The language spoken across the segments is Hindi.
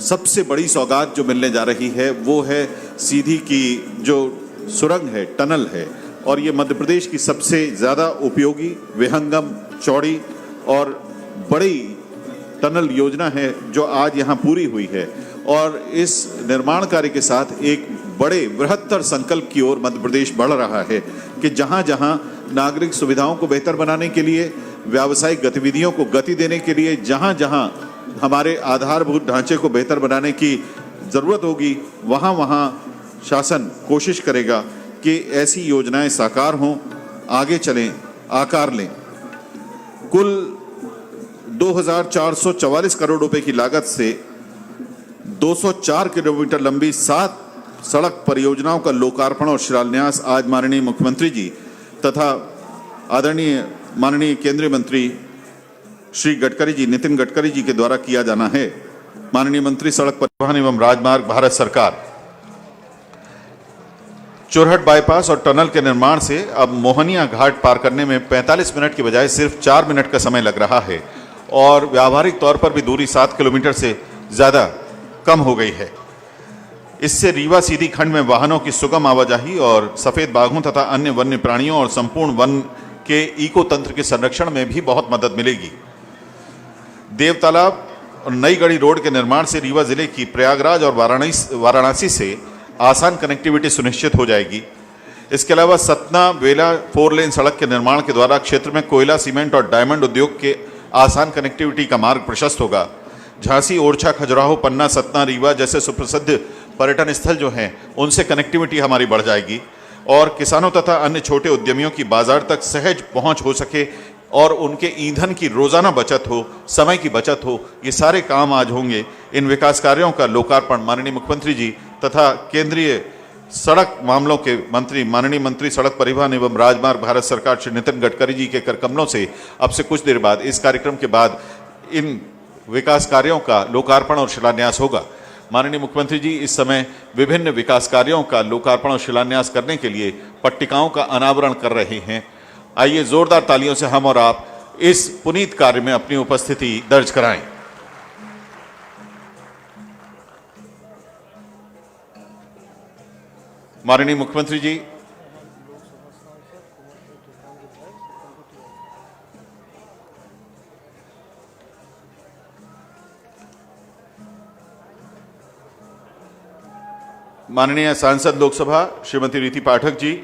सबसे बड़ी सौगात जो मिलने जा रही है वो है सीधी की जो सुरंग है, टनल है, और ये मध्य प्रदेश की सबसे ज़्यादा उपयोगी, विहंगम, चौड़ी और बड़ी टनल योजना है जो आज यहाँ पूरी हुई है। और इस निर्माण कार्य के साथ एक बड़े बृहत्तर संकल्प की ओर मध्य प्रदेश बढ़ रहा है कि जहाँ जहाँ नागरिक सुविधाओं को बेहतर बनाने के लिए, व्यावसायिक गतिविधियों को गति देने के लिए, जहाँ जहाँ हमारे आधारभूत ढांचे को बेहतर बनाने की ज़रूरत होगी, वहाँ वहाँ शासन कोशिश करेगा कि ऐसी योजनाएं साकार हों, आगे चलें, आकार लें। कुल 2444 करोड़ रुपए की लागत से 204 किलोमीटर लंबी 7 सड़क परियोजनाओं का लोकार्पण और शिलान्यास आज माननीय मुख्यमंत्री जी तथा आदरणीय माननीय केंद्रीय मंत्री श्री गडकरी जी, नितिन गडकरी जी के द्वारा किया जाना है। माननीय मंत्री सड़क परिवहन एवं राजमार्ग भारत सरकार चोरहट बाईपास और टनल के निर्माण से अब मोहनिया घाट पार करने में 45 मिनट की बजाय सिर्फ 4 मिनट का समय लग रहा है और व्यावहारिक तौर पर भी दूरी 7 किलोमीटर से ज़्यादा कम हो गई है। इससे रीवा सीधी खंड में वाहनों की सुगम आवाजाही और सफेद बाघों तथा अन्य वन्य प्राणियों और संपूर्ण वन के इको तंत्र के संरक्षण में भी बहुत मदद मिलेगी। देवतालाब और नई गढ़ी रोड के निर्माण से रीवा जिले की प्रयागराज और वाराणसी से आसान कनेक्टिविटी सुनिश्चित हो जाएगी। इसके अलावा सतना वेला 4 लेन सड़क के निर्माण के द्वारा क्षेत्र में कोयला, सीमेंट और डायमंड उद्योग के आसान कनेक्टिविटी का मार्ग प्रशस्त होगा। झांसी, ओरछा, खजुराहो, पन्ना, सतना, रीवा जैसे सुप्रसिद्ध पर्यटन स्थल जो हैं उनसे कनेक्टिविटी हमारी बढ़ जाएगी और किसानों तथा अन्य छोटे उद्यमियों की बाजार तक सहज पहुंच हो सके और उनके ईंधन की रोजाना बचत हो, समय की बचत हो, ये सारे काम आज होंगे। इन विकास कार्यों का लोकार्पण माननीय मुख्यमंत्री जी तथा केंद्रीय सड़क मामलों के मंत्री माननीय मंत्री सड़क परिवहन एवं राजमार्ग भारत सरकार श्री नितिन गडकरी जी के करकमलों से अब से कुछ देर बाद, इस कार्यक्रम के बाद इन विकास कार्यों का लोकार्पण और शिलान्यास होगा। माननीय मुख्यमंत्री जी इस समय विभिन्न विकास कार्यों का लोकार्पण और शिलान्यास करने के लिए पट्टिकाओं का अनावरण कर रहे हैं। आइए जोरदार तालियों से हम और आप इस पुनीत कार्य में अपनी उपस्थिति दर्ज कराएं। माननीय मुख्यमंत्री जी, माननीय सांसद लोकसभा श्रीमती रीति पाठक जी,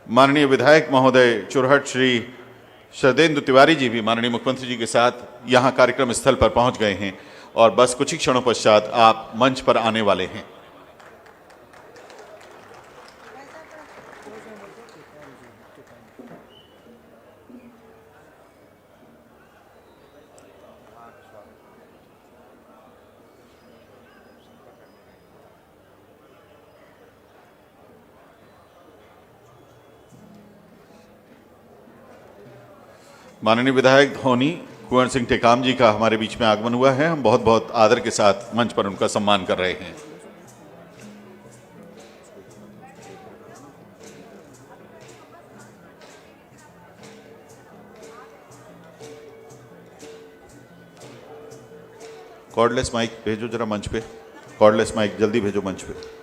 माननीय विधायक महोदय चुरहट श्री शरदेंदु तिवारी जी भी माननीय मुख्यमंत्री जी के साथ यहां कार्यक्रम स्थल पर पहुंच गए हैं और बस कुछ ही क्षणों पश्चात आप मंच पर आने वाले हैं। माननीय विधायक धौनी कुंवर सिंह टेकाम जी का हमारे बीच में आगमन हुआ है। हम बहुत बहुत आदर के साथ मंच पर उनका सम्मान कर रहे हैं। कॉर्डलेस माइक भेजो जरा मंच पे, कॉर्डलेस माइक जल्दी भेजो मंच पे।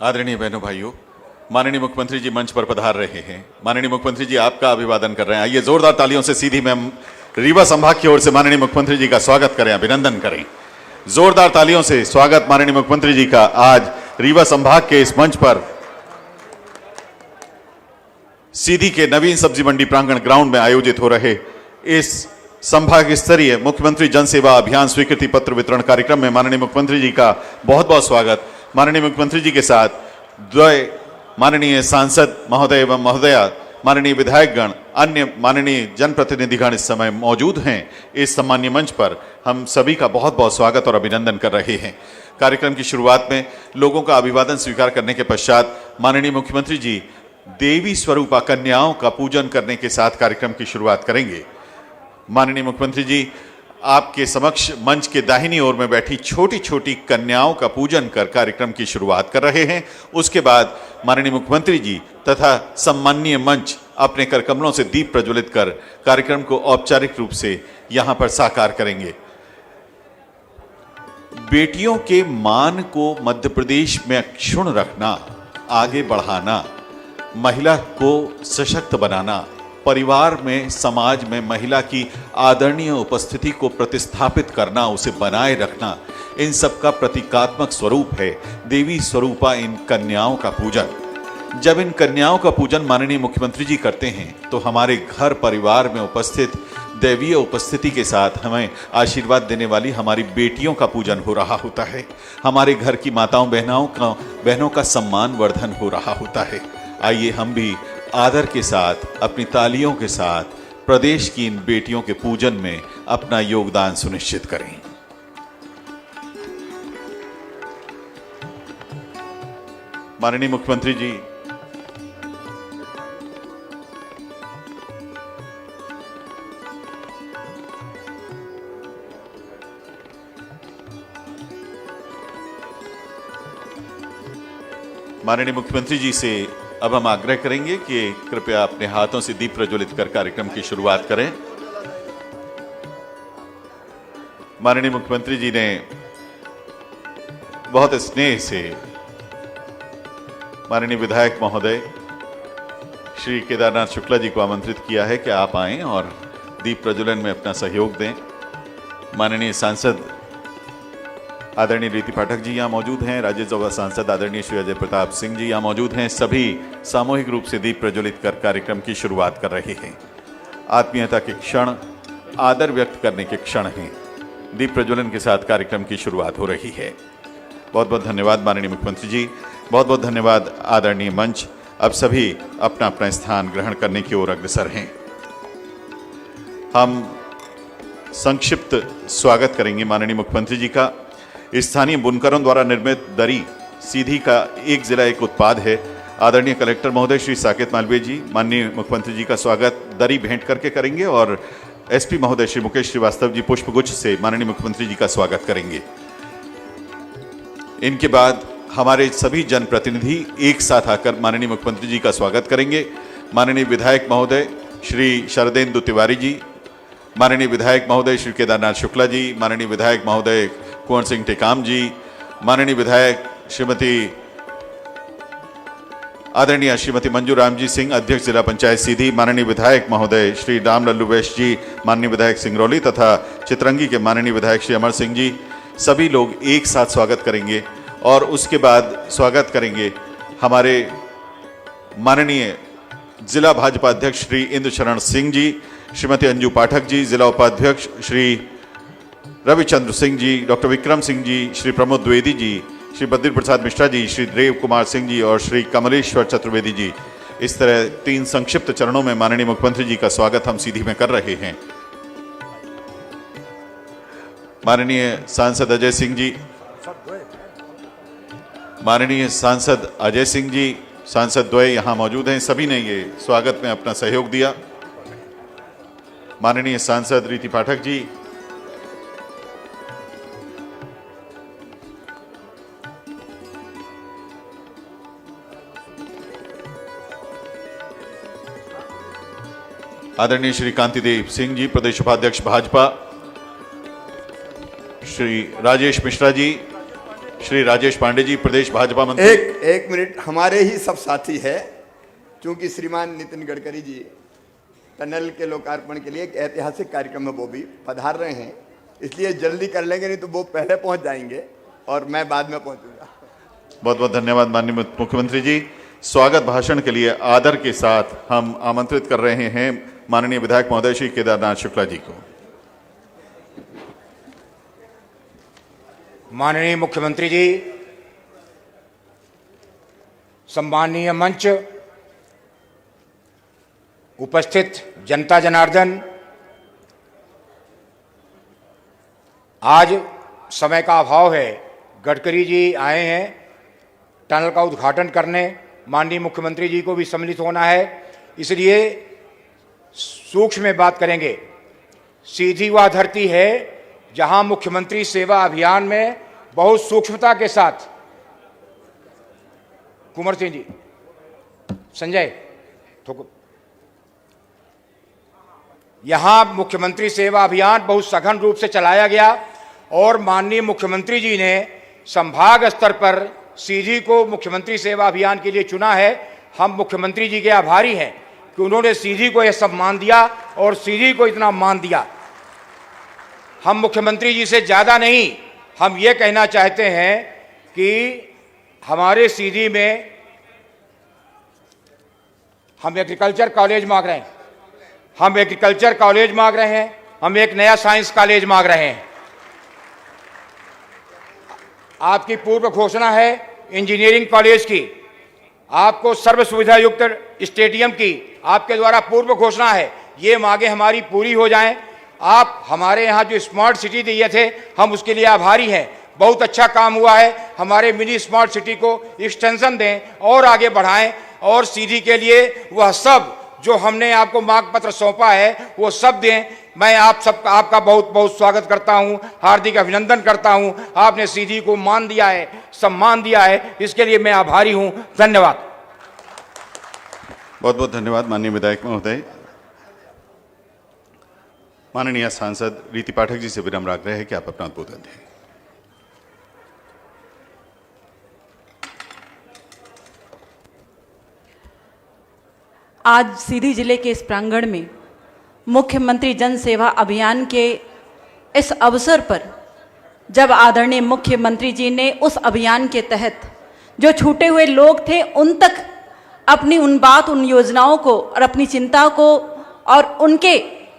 आदरणीय बहनों भाइयों, माननीय मुख्यमंत्री जी मंच पर पधार रहे हैं। माननीय मुख्यमंत्री जी आपका अभिवादन कर रहे हैं। आइए जोरदार तालियों से सीधी में रीवा संभाग की ओर से माननीय मुख्यमंत्री जी का स्वागत करें, अभिनंदन करें। जोरदार तालियों से स्वागत माननीय मुख्यमंत्री जी का आज रीवा संभाग के इस मंच पर सीधी के नवीन सब्जी मंडी प्रांगण ग्राउंड में आयोजित हो रहे इस संभाग स्तरीय मुख्यमंत्री जन सेवा अभियान स्वीकृति पत्र वितरण कार्यक्रम में माननीय मुख्यमंत्री जी का बहुत बहुत स्वागत। माननीय मुख्यमंत्री जी के साथ द्वय माननीय सांसद महोदय एवं महोदया, माननीय विधायकगण, अन्य माननीय जनप्रतिनिधिगण इस समय मौजूद हैं। इस सम्मानीय मंच पर हम सभी का बहुत बहुत स्वागत और अभिनंदन कर रहे हैं। कार्यक्रम की शुरुआत में लोगों का अभिवादन स्वीकार करने के पश्चात माननीय मुख्यमंत्री जी देवी स्वरूपा कन्याओं का पूजन करने के साथ कार्यक्रम की शुरुआत करेंगे। माननीय मुख्यमंत्री जी आपके समक्ष मंच के दाहिनी ओर में बैठी छोटी छोटी कन्याओं का पूजन कर कार्यक्रम की शुरुआत कर रहे हैं। उसके बाद माननीय मुख्यमंत्री जी तथा सम्माननीय मंच अपने करकमलों से दीप प्रज्वलित कर कार्यक्रम को औपचारिक रूप से यहां पर साकार करेंगे। बेटियों के मान को मध्य प्रदेश में अक्षुण्ण रखना, आगे बढ़ाना, महिला को सशक्त बनाना, परिवार में समाज में महिला की आदरणीय उपस्थिति को प्रतिस्थापित करना, उसे बनाए रखना, इन सब का प्रतीकात्मक स्वरूप है देवी स्वरूपा इन कन्याओं का पूजन। जब इन कन्याओं का पूजन माननीय मुख्यमंत्री जी करते हैं तो हमारे घर परिवार में उपस्थित दैवीय उपस्थिति के साथ हमें आशीर्वाद देने वाली हमारी बेटियों का पूजन हो रहा होता है। हमारे घर की माताओं बहनों का सम्मान वर्धन हो रहा होता है। आइए हम भी आदर के साथ, अपनी तालियों के साथ प्रदेश की इन बेटियों के पूजन में अपना योगदान सुनिश्चित करें। माननीय मुख्यमंत्री जी माननीय मुख्यमंत्री जी से अब हम आग्रह करेंगे कि कृपया अपने हाथों से दीप प्रज्वलित कर कार्यक्रम की शुरुआत करें। माननीय मुख्यमंत्री जी ने बहुत स्नेह से माननीय विधायक महोदय श्री केदारनाथ शुक्ला जी को आमंत्रित किया है कि आप आएं और दीप प्रज्वलन में अपना सहयोग दें। माननीय सांसद आदरणीय रीति पाठक जी यहाँ मौजूद हैं, राज्यसभा सांसद आदरणीय श्री अजय प्रताप सिंह जी यहाँ मौजूद हैं। सभी सामूहिक रूप से दीप प्रज्वलित कर कार्यक्रम की शुरुआत कर रहे हैं। आत्मीयता के क्षण, आदर व्यक्त करने के क्षण हैं। दीप प्रज्वलन के साथ कार्यक्रम की शुरुआत हो रही है। बहुत बहुत धन्यवाद माननीय मुख्यमंत्री जी, बहुत बहुत धन्यवाद आदरणीय मंच। अब सभी अपना अपना स्थान ग्रहण करने की ओर अग्रसर हैं। हम संक्षिप्त स्वागत करेंगे माननीय मुख्यमंत्री जी का। स्थानीय बुनकरों द्वारा निर्मित दरी सीधी का एक जिला एक उत्पाद है। आदरणीय कलेक्टर महोदय श्री साकेत मालवीय जी माननीय मुख्यमंत्री जी का स्वागत दरी भेंट करके करेंगे और एसपी महोदय श्री मुकेश श्रीवास्तव जी पुष्पगुच्छ से माननीय मुख्यमंत्री जी का स्वागत करेंगे। इनके बाद हमारे सभी जनप्रतिनिधि एक साथ आकर माननीय मुख्यमंत्री जी का स्वागत करेंगे। माननीय विधायक महोदय श्री शरदेंदु तिवारी जी, माननीय विधायक महोदय श्री केदारनाथ शुक्ला जी, माननीय विधायक महोदय कुंवर सिंह टेकाम जी, माननीय विधायक श्रीमती आदरणीय श्रीमती मंजू राम जी सिंह, अध्यक्ष जिला पंचायत सीधी, माननीय विधायक महोदय श्री राम लल्लू वैश्य जी, माननीय विधायक सिंगरौली तथा चित्रंगी के माननीय विधायक श्री अमर सिंह जी, सभी लोग एक साथ स्वागत करेंगे। और उसके बाद स्वागत करेंगे हमारे माननीय जिला भाजपा अध्यक्ष श्री इंद्र शरण सिंह जी, श्रीमती अंजू पाठक जी, जिला उपाध्यक्ष श्री रविचंद्र सिंह जी, डॉक्टर विक्रम सिंह जी, श्री प्रमोद द्विवेदी जी, श्री बद्री प्रसाद मिश्रा जी, श्री देव कुमार सिंह जी और श्री कमलेश्वर चतुर्वेदी जी। इस तरह 3 संक्षिप्त चरणों में माननीय मुख्यमंत्री जी का स्वागत हम सीधी में कर रहे हैं। माननीय सांसद अजय सिंह जी, माननीय सांसद अजय सिंह जी, सांसद द्वय यहाँ मौजूद हैं। सभी ने ये स्वागत में अपना सहयोग दिया। माननीय सांसद रीति पाठक जी, आदरणीय श्री कांतिदेव सिंह जी, प्रदेश उपाध्यक्ष भाजपा, श्री राजेश मिश्रा जी, श्री राजेश पांडे जी, प्रदेश भाजपा मंत्री। एक मिनट, हमारे ही सब साथी है, क्योंकि श्रीमान नितिन गडकरी जी टनल के लोकार्पण के लिए एक ऐतिहासिक कार्यक्रम में वो भी पधार रहे हैं, इसलिए जल्दी कर लेंगे, नहीं तो वो पहले पहुंच जाएंगे और मैं बाद में पहुंचूंगा। बहुत बहुत धन्यवाद माननीय मुख्यमंत्री जी। स्वागत भाषण के लिए आदर के साथ हम आमंत्रित कर रहे हैं माननीय विधायक महोदय श्री केदारनाथ शुक्ला जी को। माननीय मुख्यमंत्री जी, सम्माननीय मंच, उपस्थित जनता जनार्दन, आज समय का अभाव है। गडकरी जी आए हैं टनल का उद्घाटन करने, माननीय मुख्यमंत्री जी को भी सम्मिलित होना है, इसलिए सूक्ष्म में बात करेंगे। सीधी वह धरती है जहां मुख्यमंत्री सेवा अभियान में बहुत सूक्ष्मता के साथ, कुंवर सिंह जी, संजय यहां मुख्यमंत्री सेवा अभियान बहुत सघन रूप से चलाया गया और माननीय मुख्यमंत्री जी ने संभाग स्तर पर सीधी को मुख्यमंत्री सेवा अभियान के लिए चुना है। हम मुख्यमंत्री जी के आभारी हैं कि उन्होंने सीधी को यह सम्मान दिया और सीधी को इतना मान दिया। हम मुख्यमंत्री जी से ज़्यादा नहीं, हम ये कहना चाहते हैं कि हमारे सीधी में हम एग्रीकल्चर कॉलेज मांग रहे हैं, हम एग्रीकल्चर कॉलेज मांग रहे हैं, हम एक नया साइंस कॉलेज मांग रहे हैं। आपकी पूर्व घोषणा है इंजीनियरिंग कॉलेज की, आपको सर्व सुविधा युक्त स्टेडियम की आपके द्वारा पूर्व घोषणा है। ये मांगे हमारी पूरी हो जाएं। आप हमारे यहाँ जो स्मार्ट सिटी दिए थे, हम उसके लिए आभारी हैं। बहुत अच्छा काम हुआ है। हमारे मिनी स्मार्ट सिटी को एक्सटेंशन दें और आगे बढ़ाएं और सीधी के लिए वह सब जो हमने आपको मांग पत्र सौंपा है वो सब दें। मैं आपका बहुत बहुत स्वागत करता हूं, हार्दिक अभिनंदन करता हूं। आपने सीधी को मान दिया है, सम्मान दिया है, इसके लिए मैं आभारी हूं। धन्यवाद। बहुत बहुत धन्यवाद माननीय विधायक महोदय। माननीय सांसद रीति पाठक जी से विनम्र आग्रह है कि आप अपना उद्बोधन दें। आज सीधी जिले के इस प्रांगण में मुख्यमंत्री जन सेवा अभियान के इस अवसर पर जब आदरणीय मुख्यमंत्री जी ने उस अभियान के तहत जो छूटे हुए लोग थे उन तक अपनी उन योजनाओं को और अपनी चिंता को और उनके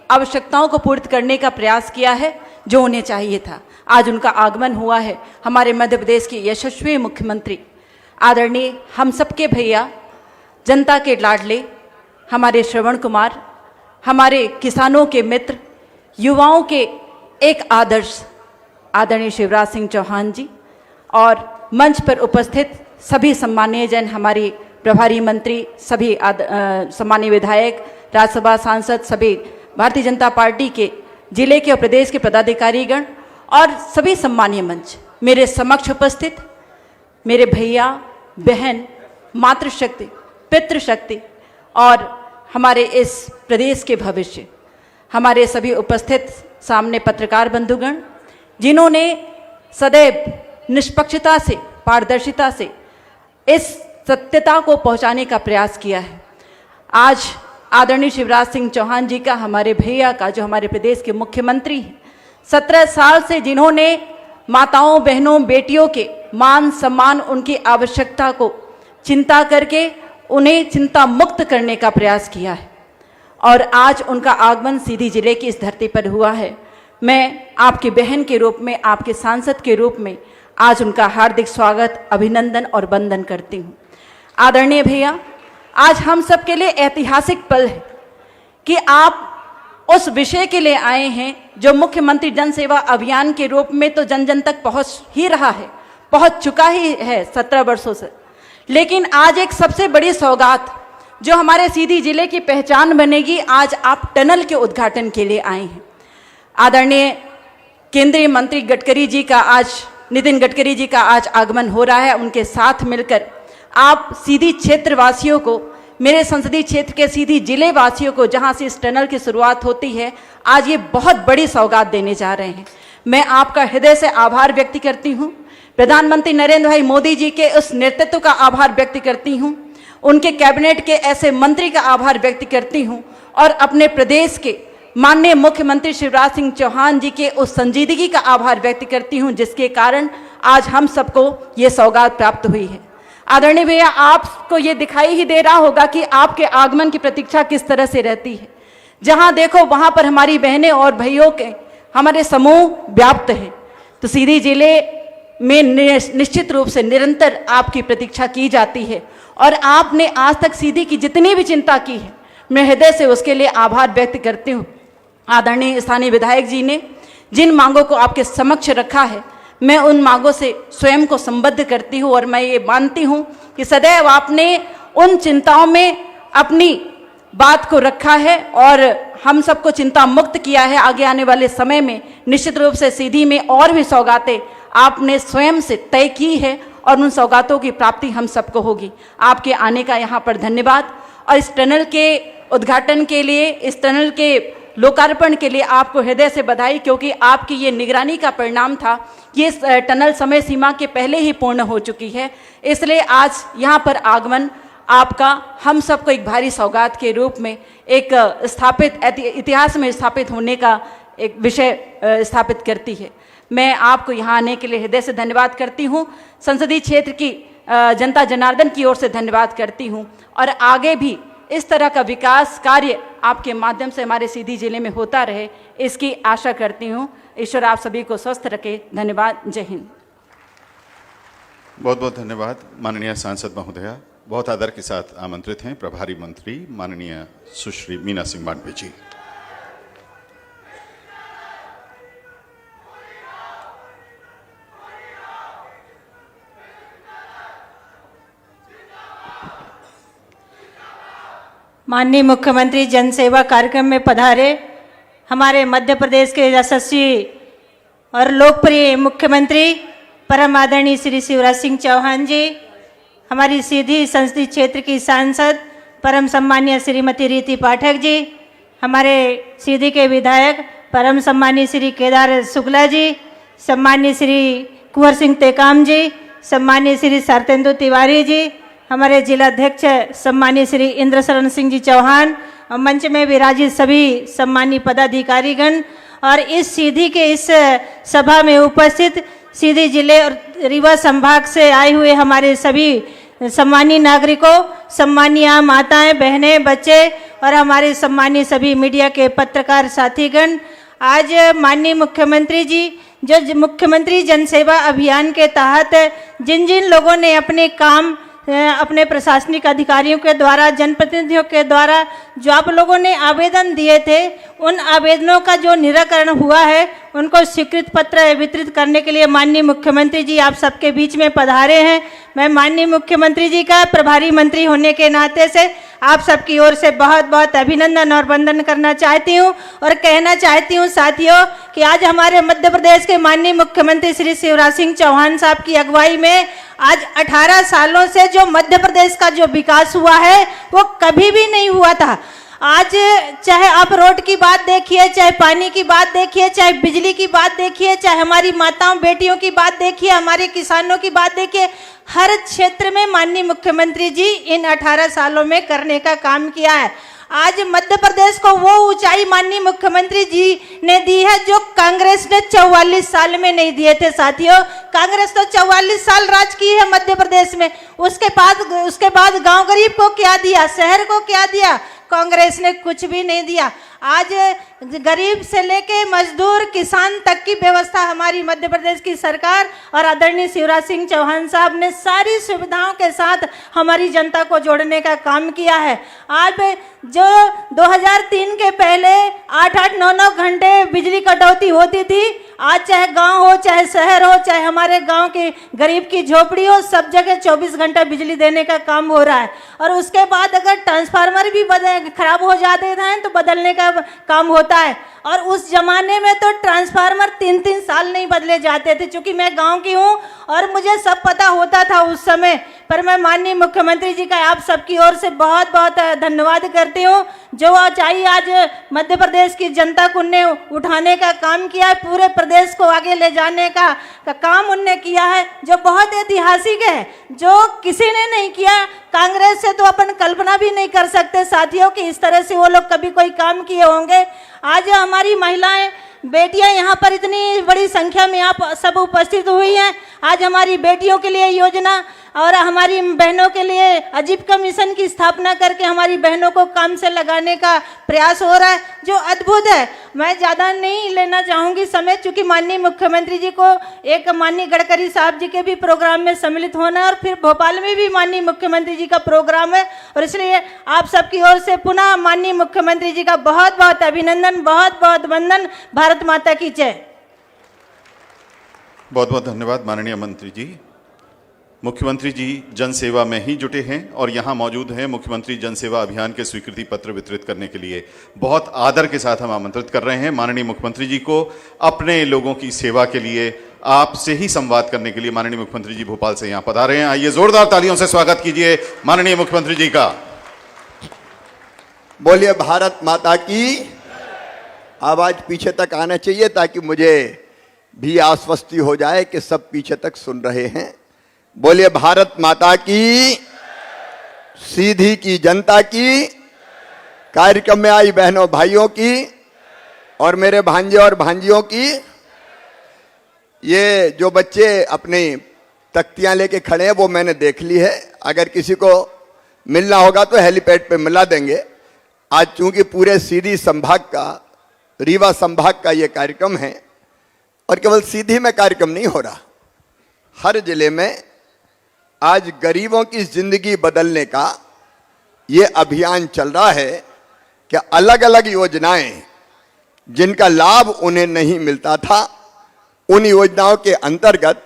आवश्यकताओं को पूर्ति करने का प्रयास किया है जो उन्हें चाहिए था। आज उनका आगमन हुआ है। हमारे मध्य प्रदेश के यशस्वी मुख्यमंत्री आदरणीय हम सबके भैया, जनता के लाडले हमारे श्रवण कुमार, हमारे किसानों के मित्र, युवाओं के एक आदर्श आदरणीय शिवराज सिंह चौहान जी और मंच पर उपस्थित सभी सम्मानीय जन, हमारी प्रभारी मंत्री, सभी सम्मानीय विधायक, राज्यसभा सांसद, सभी भारतीय जनता पार्टी के जिले के और प्रदेश के पदाधिकारीगण और सभी सम्मानीय मंच, मेरे समक्ष उपस्थित मेरे भैया बहन, मातृशक्ति, पितृशक्ति और हमारे इस प्रदेश के भविष्य, हमारे सभी उपस्थित सामने पत्रकार बंधुगण जिन्होंने सदैव निष्पक्षता से, पारदर्शिता से इस सत्यता को पहुंचाने का प्रयास किया है। आज आदरणीय शिवराज सिंह चौहान जी का, हमारे भैया का, जो हमारे प्रदेश के मुख्यमंत्री हैं, 17 साल से जिन्होंने माताओं, बहनों, बेटियों के मान सम्मान, उनकी आवश्यकता को चिंता करके उन्हें चिंता मुक्त करने का प्रयास किया है और आज उनका आगमन सीधी जिले की इस धरती पर हुआ है। मैं आपकी बहन के रूप में, आपके सांसद के रूप में आज उनका हार्दिक स्वागत, अभिनंदन और वंदन करती हूँ। आदरणीय भैया, आज हम सब के लिए ऐतिहासिक पल है कि आप उस विषय के लिए आए हैं जो मुख्यमंत्री जन सेवा अभियान के रूप में तो जन जन तक पहुंच ही रहा है, पहुंच चुका ही है 17 वर्षों से, लेकिन आज एक सबसे बड़ी सौगात जो हमारे सीधी जिले की पहचान बनेगी, आज आप टनल के उद्घाटन के लिए आए हैं। आदरणीय केंद्रीय मंत्री गडकरी जी का आज, नितिन गडकरी जी का आज आगमन हो रहा है। उनके साथ मिलकर आप सीधी क्षेत्र वासियों को, मेरे संसदीय क्षेत्र के सीधी जिले वासियों को, जहां से इस टनल की शुरुआत होती है, आज ये बहुत बड़ी सौगात देने जा रहे हैं। मैं आपका हृदय से आभार व्यक्त करती हूँ। प्रधानमंत्री नरेंद्र भाई मोदी जी के उस नेतृत्व का आभार व्यक्त करती हूँ, उनके कैबिनेट के ऐसे मंत्री का आभार व्यक्त करती हूँ और अपने प्रदेश के माननीय मुख्यमंत्री शिवराज सिंह चौहान जी के उस संजीदगी का आभार व्यक्त करती हूँ जिसके कारण आज हम सबको ये सौगात प्राप्त हुई है। आदरणीय भैया, आपको ये दिखाई ही दे रहा होगा कि आपके आगमन की प्रतीक्षा किस तरह से रहती है। जहाँ देखो वहाँ पर हमारी बहनें और भाइयों के हमारे समूह व्याप्त हैं। तो सीधी जिले में निश्चित रूप से निरंतर आपकी प्रतीक्षा की जाती है और आपने आज तक सीधी की जितनी भी चिंता की है, मैं हृदय से उसके लिए आभार व्यक्त करती हूँ। आदरणीय स्थानीय विधायक जी ने जिन मांगों को आपके समक्ष रखा है, मैं उन मांगों से स्वयं को संबद्ध करती हूँ और मैं ये मानती हूँ कि सदैव आपने उन चिंताओं में अपनी बात को रखा है और हम सबको चिंता मुक्त किया है। आगे आने वाले समय में निश्चित रूप से सीधी में और भी सौगातें आपने स्वयं से तय की है और उन सौगातों की प्राप्ति हम सबको होगी। आपके आने का यहाँ पर धन्यवाद और इस टनल के उद्घाटन के लिए, इस टनल के लोकार्पण के लिए आपको हृदय से बधाई, क्योंकि आपकी ये निगरानी का परिणाम था। ये टनल समय सीमा के पहले ही पूर्ण हो चुकी है, इसलिए आज यहाँ पर आगमन आपका हम सबको एक भारी सौगात के रूप में एक स्थापित इतिहास में स्थापित होने का एक विषय स्थापित करती है। मैं आपको यहाँ आने के लिए हृदय से धन्यवाद करती हूँ। संसदीय क्षेत्र की जनता जनार्दन की ओर से धन्यवाद करती हूँ और आगे भी इस तरह का विकास कार्य आपके माध्यम से हमारे सीधी जिले में होता रहे, इसकी आशा करती हूँ। ईश्वर आप सभी को स्वस्थ रखे। धन्यवाद। जय हिंद। बहुत बहुत धन्यवाद। माननीय सांसद महोदया, बहुत आदर के साथ आमंत्रित हैं प्रभारी मंत्री माननीय सुश्री मीना सिंह मांडवी जी। माननीय मुख्यमंत्री जन सेवा कार्यक्रम में पधारे हमारे मध्य प्रदेश के यशस्वी और लोकप्रिय मुख्यमंत्री परम आदरणीय श्री शिवराज सिंह चौहान जी, हमारी सीधी संसदीय क्षेत्र की सांसद परम सम्मानीय श्रीमती रीति पाठक जी, हमारे सीधी के विधायक परम सम्मानीय श्री केदार शुक्ला जी, सम्मानीय श्री कुंवर सिंह टेकाम जी, सम्मानीय श्री सरतेंदु तिवारी जी, हमारे जिला अध्यक्ष सम्मानीय श्री इंद्र शरण सिंह जी चौहान, और मंच में विराजित सभी सम्मानीय पदाधिकारीगण और इस सीधी के इस सभा में उपस्थित सीधी जिले और रीवा संभाग से आए हुए हमारे सभी सम्मानीय नागरिकों, सम्मानीय माताएं, बहनें, बच्चे और हमारे सम्मानीय सभी मीडिया के पत्रकार साथीगण, आज माननीय मुख्यमंत्री जी जो मुख्यमंत्री जनसेवा अभियान के तहत जिन जिन लोगों ने अपने काम अपने प्रशासनिक अधिकारियों के द्वारा, जनप्रतिनिधियों के द्वारा जो आप लोगों ने आवेदन दिए थे, उन आवेदनों का जो निराकरण हुआ है उनको स्वीकृत पत्र वितरित करने के लिए माननीय मुख्यमंत्री जी आप सबके बीच में पधारे हैं। मैं माननीय मुख्यमंत्री जी का प्रभारी मंत्री होने के नाते से आप सबकी ओर से बहुत बहुत अभिनंदन और वंदन करना चाहती हूँ और कहना चाहती हूँ साथियों कि आज हमारे मध्य प्रदेश के माननीय मुख्यमंत्री श्री शिवराज सिंह चौहान साहब की अगुवाई में आज 18 सालों से जो मध्य प्रदेश का जो विकास हुआ है वो कभी भी नहीं हुआ था। आज चाहे आप रोड की बात देखिए, चाहे पानी की बात देखिए, चाहे बिजली की बात देखिए, चाहे हमारी माताओं बेटियों की बात देखिए, हमारे किसानों की बात देखिए, हर क्षेत्र में माननीय मुख्यमंत्री जी इन 18 सालों में करने का काम किया है। आज मध्य प्रदेश को वो ऊंचाई माननीय मुख्यमंत्री जी ने दी है जो कांग्रेस ने 44 साल में नहीं दिए थे। साथियों, कांग्रेस तो 44 साल राज की है मध्य प्रदेश में, उसके बाद गांव गरीब को क्या दिया, शहर को क्या दिया, कांग्रेस ने कुछ भी नहीं दिया। आज गरीब से लेके मजदूर किसान तक की व्यवस्था हमारी मध्य प्रदेश की सरकार और आदरणीय शिवराज सिंह चौहान साहब ने सारी सुविधाओं के साथ हमारी जनता को जोड़ने का काम किया है। आज जो 2003 के पहले 8-8, 9-9 घंटे बिजली कटौती होती थी, आज चाहे गांव हो, चाहे शहर हो, चाहे हमारे गांव के गरीब की झोपड़ी हो, सब जगह 24 घंटा बिजली देने का काम हो रहा है। और उसके बाद अगर ट्रांसफार्मर भी खराब हो जाते हैं तो बदलने का काम होता है। और उस जमाने में तो ट्रांसफार्मर 3-3 साल नहीं बदले जाते थे। चूंकि मैं गांव की हूं और मुझे सब पता होता था उस समय, पर मैं माननीय मुख्यमंत्री जी का आप सबकी ओर से बहुत बहुत धन्यवाद करती हूं। जो ऊंचाई आज मध्य प्रदेश की जनता को उनने उठाने का काम किया है, पूरे प्रदेश को आगे ले जाने का काम उनने किया है, जो बहुत ऐतिहासिक है, जो किसी ने नहीं किया। कांग्रेस से तो अपन कल्पना भी नहीं कर सकते साथियों कि इस तरह से वो लोग कभी कोई काम किए होंगे। आज हमारी महिलाएं बेटियां यहाँ पर इतनी बड़ी संख्या में आप सब उपस्थित हुई हैं। आज हमारी बेटियों के लिए योजना और हमारी बहनों के लिए आजीविका मिशन की स्थापना करके हमारी बहनों को काम से लगाने का प्रयास हो रहा है, जो अद्भुत है। मैं ज़्यादा नहीं लेना चाहूँगी समय, चूँकि माननीय मुख्यमंत्री जी को एक माननीय गडकरी साहब जी के भी प्रोग्राम में सम्मिलित होना है और फिर भोपाल में भी माननीय मुख्यमंत्री जी का प्रोग्राम है, और इसलिए आप सबकी ओर से पुनः माननीय मुख्यमंत्री जी का बहुत बहुत अभिनंदन, बहुत बहुत वंदन। भारत माता की जय। बहुत बहुत धन्यवाद माननीय मंत्री जी। मुख्यमंत्री जी जनसेवा में ही जुटे हैं और यहाँ मौजूद हैं मुख्यमंत्री जनसेवा अभियान के स्वीकृति पत्र वितरित करने के लिए। बहुत आदर के साथ हम आमंत्रित कर रहे हैं माननीय मुख्यमंत्री जी को अपने लोगों की सेवा के लिए, आपसे ही संवाद करने के लिए माननीय मुख्यमंत्री जी भोपाल से यहाँ पधारे हैं। आइए जोरदार तालियों से स्वागत कीजिए माननीय मुख्यमंत्री जी का। बोलिए भारत माता की। आवाज पीछे तक आना चाहिए ताकि मुझे भी आश्वस्ति हो जाए कि सब पीछे तक सुन रहे हैं। बोलिए भारत माता की, सीधी की जनता की, कार्यक्रम में आई बहनों भाइयों की और मेरे भांजे और भांजियों की। ये जो बच्चे अपनी तख्तियां लेके खड़े हैं वो मैंने देख ली है। अगर किसी को मिलना होगा तो हेलीपैड पे मिला देंगे। आज चूंकि पूरे सीधी संभाग का, रीवा संभाग का ये कार्यक्रम है और केवल सीधी में कार्यक्रम नहीं हो रहा, हर जिले में आज गरीबों की जिंदगी बदलने का ये अभियान चल रहा है कि अलग अलग योजनाएं जिनका लाभ उन्हें नहीं मिलता था, उन योजनाओं के अंतर्गत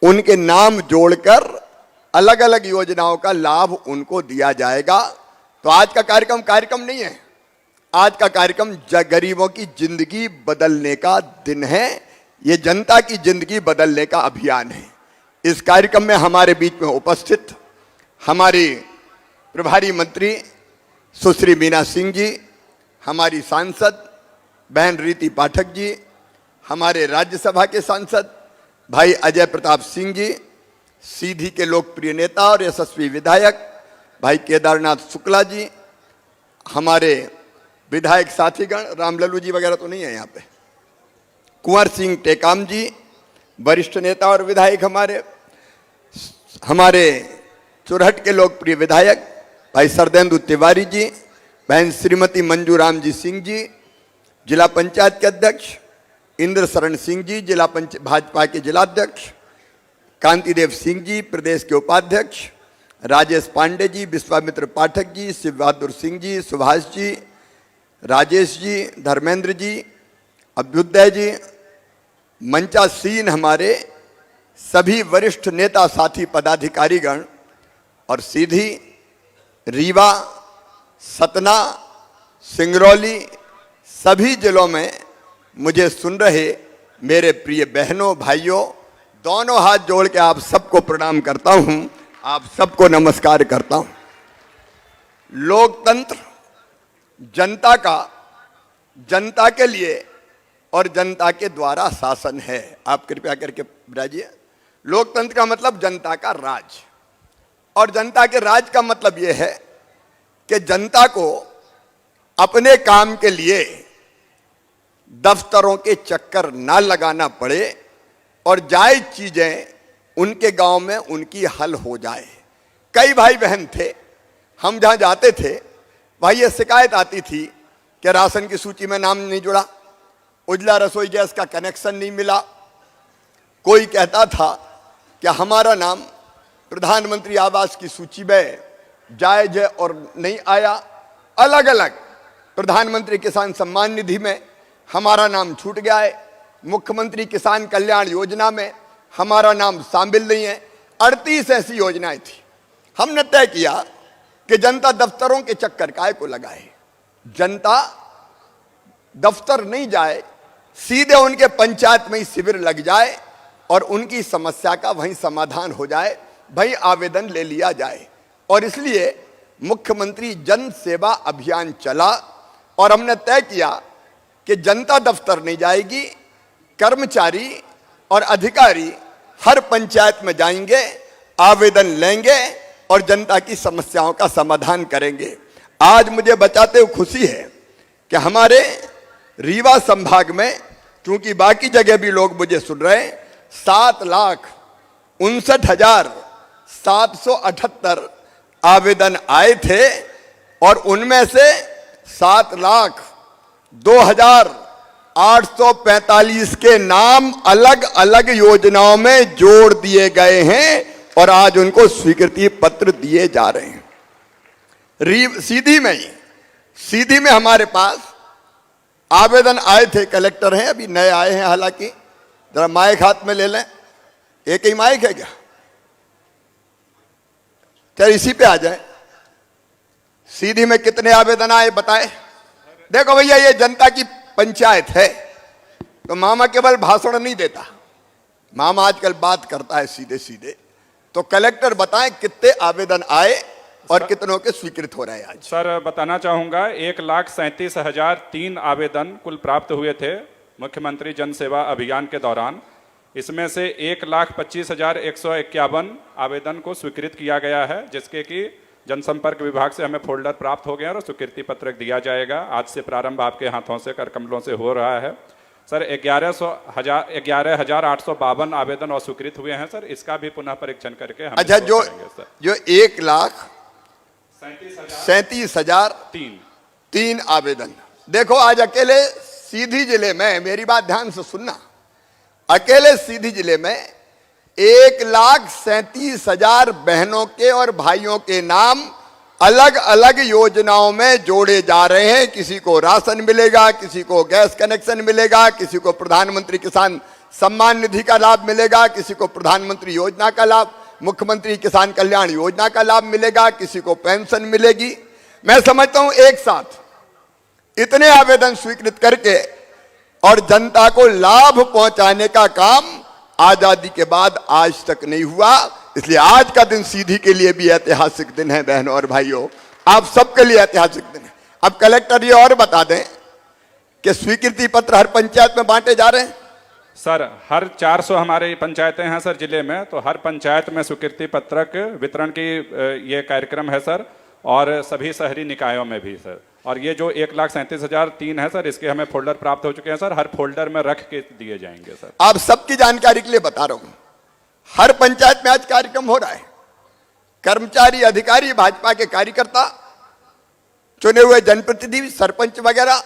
उनके नाम जोड़कर अलग अलग योजनाओं का लाभ उनको दिया जाएगा। तो आज का कार्यक्रम नहीं है, आज का कार्यक्रम गरीबों की जिंदगी बदलने का दिन है। ये जनता की जिंदगी बदलने का अभियान है। इस कार्यक्रम में हमारे बीच में उपस्थित हमारी प्रभारी मंत्री सुश्री मीना सिंह जी, हमारी सांसद बहन रीति पाठक जी, हमारे राज्यसभा के सांसद भाई अजय प्रताप सिंह जी, सीधी के लोकप्रिय नेता और यशस्वी विधायक भाई केदारनाथ शुक्ला जी, हमारे विधायक साथीगण, रामलल्लू जी वगैरह तो नहीं है यहाँ पे, कुंवर सिंह टेकाम जी, वरिष्ठ नेता और विधायक हमारे चुरहट के लोकप्रिय विधायक भाई सरदेंदु तिवारी जी, बहन श्रीमती मंजू राम जी सिंह जी, जिला पंचायत के अध्यक्ष इंद्र शरण सिंह जी, भाजपा के जिलाध्यक्ष कांतिदेव सिंह जी, प्रदेश के उपाध्यक्ष राजेश पांडे जी, विश्वामित्र पाठक जी, शिव बहादुर सिंह जी, सुभाष जी, राजेश जी, धर्मेंद्र जी, अभ्युदय जी, मंचासीन हमारे सभी वरिष्ठ नेता साथी पदाधिकारीगण और सीधी, रीवा, सतना, सिंगरौली सभी जिलों में मुझे सुन रहे मेरे प्रिय बहनों भाइयों, दोनों हाथ जोड़ के आप सबको प्रणाम करता हूं, आप सबको नमस्कार करता हूं। लोकतंत्र जनता का, जनता के लिए और जनता के द्वारा शासन है। आप कृपया करके बुझाइए, लोकतंत्र का मतलब जनता का राज, और जनता के राज का मतलब यह है कि जनता को अपने काम के लिए दफ्तरों के चक्कर ना लगाना पड़े और जायज चीजें उनके गांव में उनकी हल हो जाए। कई भाई बहन थे, हम जहां जाते थे भाई ये शिकायत आती थी कि राशन की सूची में नाम नहीं जुड़ा, उजला रसोई गैस का कनेक्शन नहीं मिला, कोई कहता था कि हमारा नाम प्रधानमंत्री आवास की सूची में जायज है और नहीं आया, अलग अलग प्रधानमंत्री किसान सम्मान निधि में हमारा नाम छूट गया है, मुख्यमंत्री किसान कल्याण योजना में हमारा नाम शामिल नहीं है। 38 ऐसी योजनाएं थी। हमने तय किया कि जनता दफ्तरों के चक्कर काहे को लगाए, जनता दफ्तर नहीं जाए, सीधे उनके पंचायत में ही शिविर लग जाए और उनकी समस्या का वहीं समाधान हो जाए, वहीं आवेदन ले लिया जाए। और इसलिए मुख्यमंत्री जन सेवा अभियान चला और हमने तय किया कि जनता दफ्तर नहीं जाएगी, कर्मचारी और अधिकारी हर पंचायत में जाएंगे, आवेदन लेंगे और जनता की समस्याओं का समाधान करेंगे। आज मुझे बताते हुए खुशी है कि हमारे रीवा संभाग में, क्योंकि बाकी जगह भी लोग मुझे सुन रहे हैं, 7,59,778 आवेदन आए थे और उनमें से 7,02,845 के नाम अलग अलग योजनाओं में जोड़ दिए गए हैं और आज उनको स्वीकृति पत्र दिए जा रहे हैं। सीधी में हमारे पास आवेदन आए थे, कलेक्टर हैं, अभी नए आए हैं, हालांकि जरा माइक हाथ में ले लें, एक ही माइक है क्या, चल इसी पे आ जाए। सीधी में कितने आवेदन आए बताए। देखो भैया, ये जनता की पंचायत है तो मामा केवल भाषण नहीं देता, मामा आजकल बात करता है सीधे सीधे। तो कलेक्टर बताएं कितने आवेदन आए और कितनों के स्वीकृत हो रहे हैं आज। सर बताना चाहूंगा 1,37,003 आवेदन कुल प्राप्त हुए थे मुख्यमंत्री जन सेवा अभियान के दौरान। इसमें से 1,25,151 आवेदन को स्वीकृत किया गया है, जिसके कि जनसंपर्क विभाग से हमें फोल्डर प्राप्त हो गया और स्वीकृति पत्रक दिया जाएगा। आज से प्रारंभ आपके हाथों से, करकमलों से हो रहा है। सर 11,852 आवेदन अस्वीकृत हुए हैं सर, इसका भी पुनः परीक्षण करके हम अच्छा, जो 1,37,003 आवेदन। देखो आज अकेले सीधी जिले में, मेरी बात ध्यान से सुनना, अकेले सीधी जिले में 1,37,000 बहनों के और भाइयों के नाम अलग अलग योजनाओं में जोड़े जा रहे हैं। किसी को राशन मिलेगा, किसी को गैस कनेक्शन मिलेगा, किसी को प्रधानमंत्री किसान सम्मान निधि का लाभ मिलेगा, किसी को प्रधानमंत्री योजना का लाभ, मुख्यमंत्री किसान कल्याण योजना का लाभ मिलेगा, किसी को पेंशन मिलेगी। मैं समझता हूं एक साथ इतने आवेदन स्वीकृत करके और जनता को लाभ पहुंचाने का काम आजादी के बाद आज तक नहीं हुआ। इसलिए आज का दिन सीधी के लिए भी ऐतिहासिक दिन है बहनों और भाइयों, आप सबके लिए ऐतिहासिक दिन है। अब कलेक्टर ये और बता दें कि स्वीकृति पत्र हर पंचायत में बांटे जा रहे हैं? सर हर 400 हमारे पंचायतें हैं सर जिले में, तो हर पंचायत में स्वीकृति पत्रक वितरण की ये कार्यक्रम है सर, और सभी शहरी निकायों में भी सर। और ये जो 1,37,003 है सर, इसके हमें फोल्डर प्राप्त हो चुके हैं सर, हर फोल्डर में रख के दिए जाएंगे सर। आप सबकी जानकारी के लिए बता रहा हूं, हर पंचायत में आज कार्यक्रम हो रहा है। कर्मचारी, अधिकारी, भाजपा के कार्यकर्ता, चुने हुए जनप्रतिनिधि, सरपंच वगैरह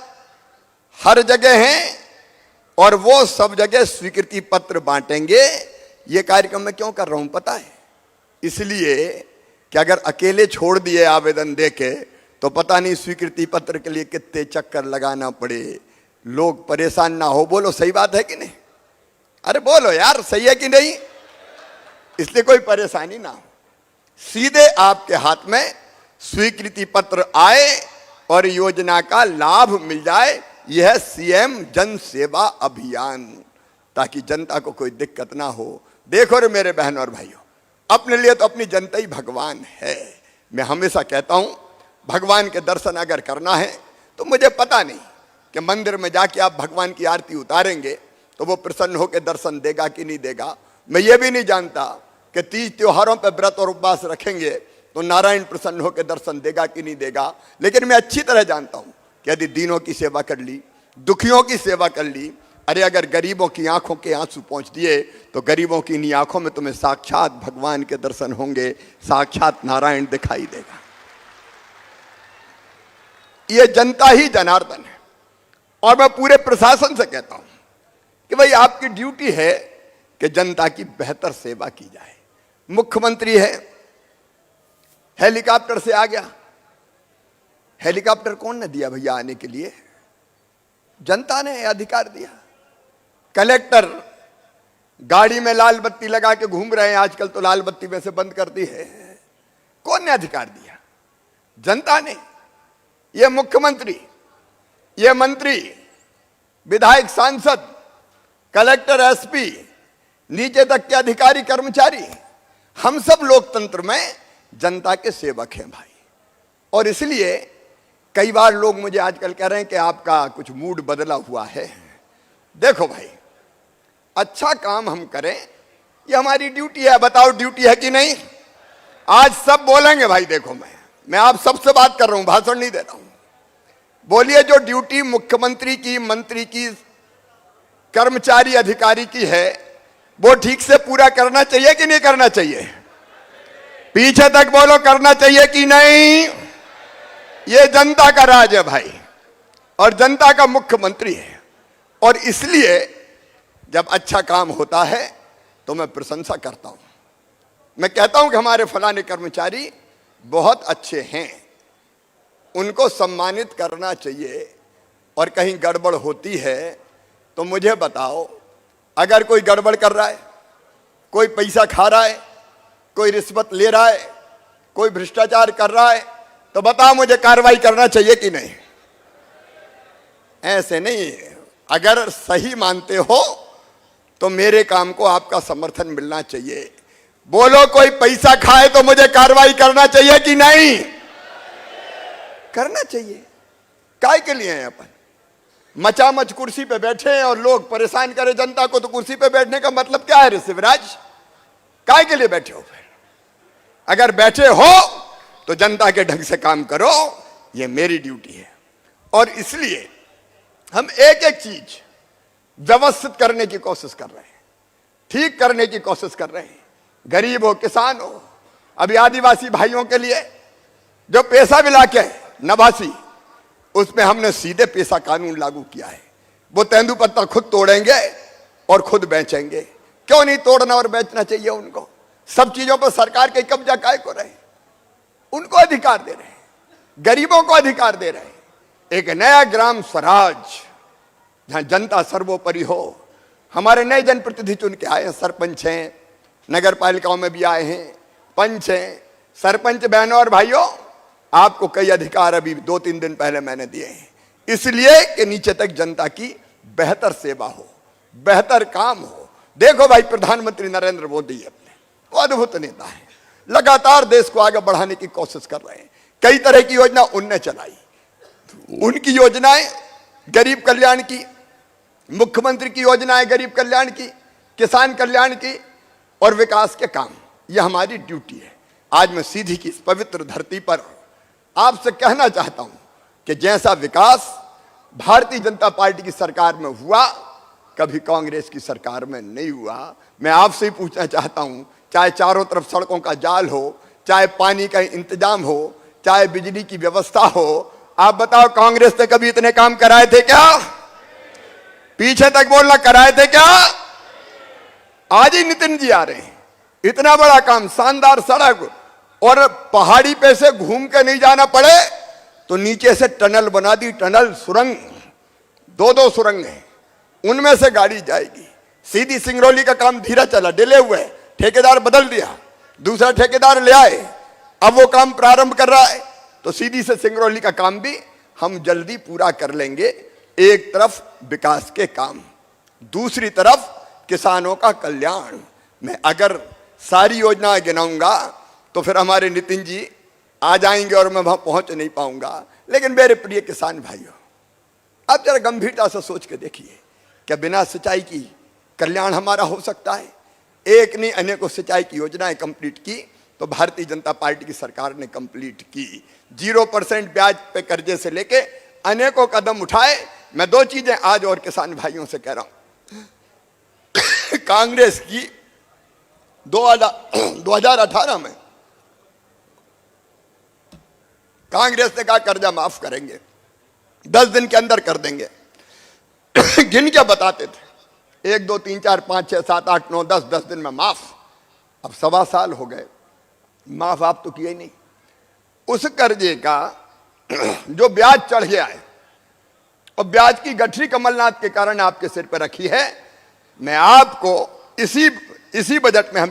हर जगह हैं, और वो सब जगह स्वीकृति पत्र बांटेंगे। ये कार्यक्रम मैं क्यों कर रहा हूं पता है? इसलिए कि अगर अकेले छोड़ दिए आवेदन देके तो पता नहीं स्वीकृति पत्र के लिए कितने चक्कर लगाना पड़े, लोग परेशान ना हो। बोलो सही बात है कि नहीं? अरे बोलो यार, सही है कि नहीं? इसलिए कोई परेशानी ना हो, सीधे आपके हाथ में स्वीकृति पत्र आए और योजना का लाभ मिल जाए। यह है सीएम जन सेवा अभियान, ताकि जनता को कोई दिक्कत ना हो। देखो रे मेरे बहन और भाइयों, अपने लिए तो अपनी जनता ही भगवान है। मैं हमेशा कहता हूं, भगवान के दर्शन अगर करना है तो मुझे पता नहीं कि मंदिर में जाके आप भगवान की आरती उतारेंगे तो वो प्रसन्न होकर दर्शन देगा कि नहीं देगा। मैं ये भी नहीं जानता कि 30 त्योहारों पर व्रत और उपवास रखेंगे तो नारायण प्रसन्न होकर दर्शन देगा कि नहीं देगा। लेकिन मैं अच्छी तरह जानता हूं कि यदि दीनों की सेवा कर ली, दुखियों की सेवा कर ली, अरे अगर गरीबों की आंखों के आंसू पहुंच दिए तो गरीबों की इन्हीं आंखों में तुम्हें साक्षात भगवान के दर्शन होंगे, साक्षात नारायण दिखाई देगा। ये जनता ही जनार्दन है। और मैं पूरे प्रशासन से कहता हूं कि भाई आपकी ड्यूटी है कि जनता की बेहतर सेवा की जाए। मुख्यमंत्री है, हेलीकॉप्टर से आ गया। हेलीकॉप्टर कौन ने दिया भैया आने के लिए? जनता ने अधिकार दिया। कलेक्टर गाड़ी में लाल बत्ती लगा के घूम रहे हैं, आजकल तो लाल बत्ती में से बंद कर दी है। कौन ने अधिकार दिया? जनता ने। ये मुख्यमंत्री, ये मंत्री, विधायक, सांसद, कलेक्टर, एसपी, नीचे तक के अधिकारी, कर्मचारी, हम सब लोकतंत्र में जनता के सेवक हैं भाई। और इसलिए कई बार लोग मुझे आजकल कह रहे हैं कि आपका कुछ मूड बदला हुआ है। देखो भाई, अच्छा काम हम करें, ये हमारी ड्यूटी है। बताओ ड्यूटी है कि नहीं? आज सब बोलेंगे भाई। देखो मैं आप सबसे बात कर रहा हूं, भाषण नहीं दे रहा हूं। बोलिए, जो ड्यूटी मुख्यमंत्री की, मंत्री की, कर्मचारी, अधिकारी की है, वो ठीक से पूरा करना चाहिए कि नहीं करना चाहिए? पीछे तक बोलो, करना चाहिए कि नहीं? ये जनता का राज है भाई, और जनता का मुख्यमंत्री है। और इसलिए जब अच्छा काम होता है तो मैं प्रशंसा करता हूं। मैं कहता हूं कि हमारे फलाने कर्मचारी बहुत अच्छे हैं, उनको सम्मानित करना चाहिए। और कहीं गड़बड़ होती है तो मुझे बताओ। अगर कोई गड़बड़ कर रहा है, कोई पैसा खा रहा है, कोई रिश्वत ले रहा है, कोई भ्रष्टाचार कर रहा है, तो बताओ मुझे कार्रवाई करना चाहिए कि नहीं? ऐसे नहीं। अगर सही मानते हो तो मेरे काम को आपका समर्थन मिलना चाहिए। बोलो, कोई पैसा खाए तो मुझे कार्रवाई करना चाहिए कि नहीं? करना चाहिए। काय के लिए हैं अपन? मचामच कुर्सी पे बैठे हैं और लोग परेशान करें जनता को, तो कुर्सी पे बैठने का मतलब क्या है रे शिवराज? काय के लिए बैठे हो फिर? अगर बैठे हो तो जनता के ढंग से काम करो, ये मेरी ड्यूटी है। और इसलिए हम एक एक चीज व्यवस्थित करने की कोशिश कर रहे हैं, ठीक करने की कोशिश कर रहे हैं। गरीब हो, किसान हो, अभी आदिवासी भाइयों के लिए जो पैसा मिला के नवासी, उसमें हमने सीधे पैसा कानून लागू किया है। वो तेंदुपत्ता खुद तोड़ेंगे और खुद बेचेंगे। क्यों नहीं तोड़ना और बेचना चाहिए उनको? सब चीजों पर सरकार के कब्जा काय को रहे? उनको अधिकार दे रहे हैं, गरीबों को अधिकार दे रहे हैं। एक नया ग्राम स्वराज, जहां जनता सर्वोपरि हो। हमारे नए जनप्रतिनिधि चुन के आए हैं, सरपंच हैं, नगर पालिकाओं में भी आए हैं, पंच हैं। सरपंच बहनों और भाइयों, आपको कई अधिकार अभी 2-3 दिन पहले मैंने दिए हैं, इसलिए कि नीचे तक जनता की बेहतर सेवा हो, बेहतर काम हो। देखो भाई, प्रधानमंत्री नरेंद्र मोदी अपने वो अद्भुत नेता है, लगातार देश को आगे बढ़ाने की कोशिश कर रहे हैं। कई तरह की योजना उनने चलाई। उनकी योजनाएं गरीब कल्याण की, मुख्यमंत्री की योजनाएं गरीब कल्याण की, किसान कल्याण की और विकास के काम, यह हमारी ड्यूटी है। आज मैं सीधी की इस पवित्र धरती पर आपसे कहना चाहता हूं कि जैसा विकास भारतीय जनता पार्टी की सरकार में हुआ, कभी कांग्रेस की सरकार में नहीं हुआ। मैं आपसे ही पूछना चाहता हूं, चाहे चारों तरफ सड़कों का जाल हो, चाहे पानी का इंतजाम हो, चाहे बिजली की व्यवस्था हो, आप बताओ कांग्रेस ने कभी इतने काम कराए थे क्या? पीछे तक बोलना, कराए थे क्या? आज ही नितिन जी आ रहे हैं, इतना बड़ा काम, शानदार सड़क, और पहाड़ी पे से घूम के नहीं जाना पड़े तो नीचे से टनल बना दी, टनल सुरंग, दो सुरंग हैं, उनमें से गाड़ी जाएगी। सीधी सिंगरौली का काम धीरा चला, डिले हुए, ठेकेदार बदल दिया, दूसरा ठेकेदार ले आए, अब वो काम प्रारंभ कर रहा है। तो सीधी से सिंगरौली का काम भी हम जल्दी पूरा कर लेंगे। एक तरफ विकास के काम, दूसरी तरफ किसानों का कल्याण। मैं अगर सारी योजनाएं गिनाऊंगा तो फिर हमारे नितिन जी आ जाएंगे और मैं वहां पहुंच नहीं पाऊंगा। लेकिन मेरे प्रिय किसान भाइयों, अब जरा गंभीरता से सोच के देखिए, क्या बिना सिंचाई की कल्याण हमारा हो सकता है? एक नहीं अनेकों सिंचाई की योजनाएं कंप्लीट की तो भारतीय जनता पार्टी की सरकार ने कंप्लीट की। 0% ब्याज पे कर्जे से लेके अनेकों कदम उठाए। मैं दो चीजें आज और किसान भाइयों से कह रहा हूं। कांग्रेस की 2018 में कांग्रेस ने कहा कर्जा माफ करेंगे, 10 दिन के अंदर कर देंगे। गिन के बताते थे, 1 2 3 4 5 6 7 8 9 10 दिन में माफ। अब 1.25 साल हो गए, माफ आप तो किए ही नहीं। उस कर्जे का जो ब्याज चढ़ गया है और ब्याज की गठरी कमलनाथ के कारण आपके सिर पर रखी है, मैं आपको इसी बजट में हम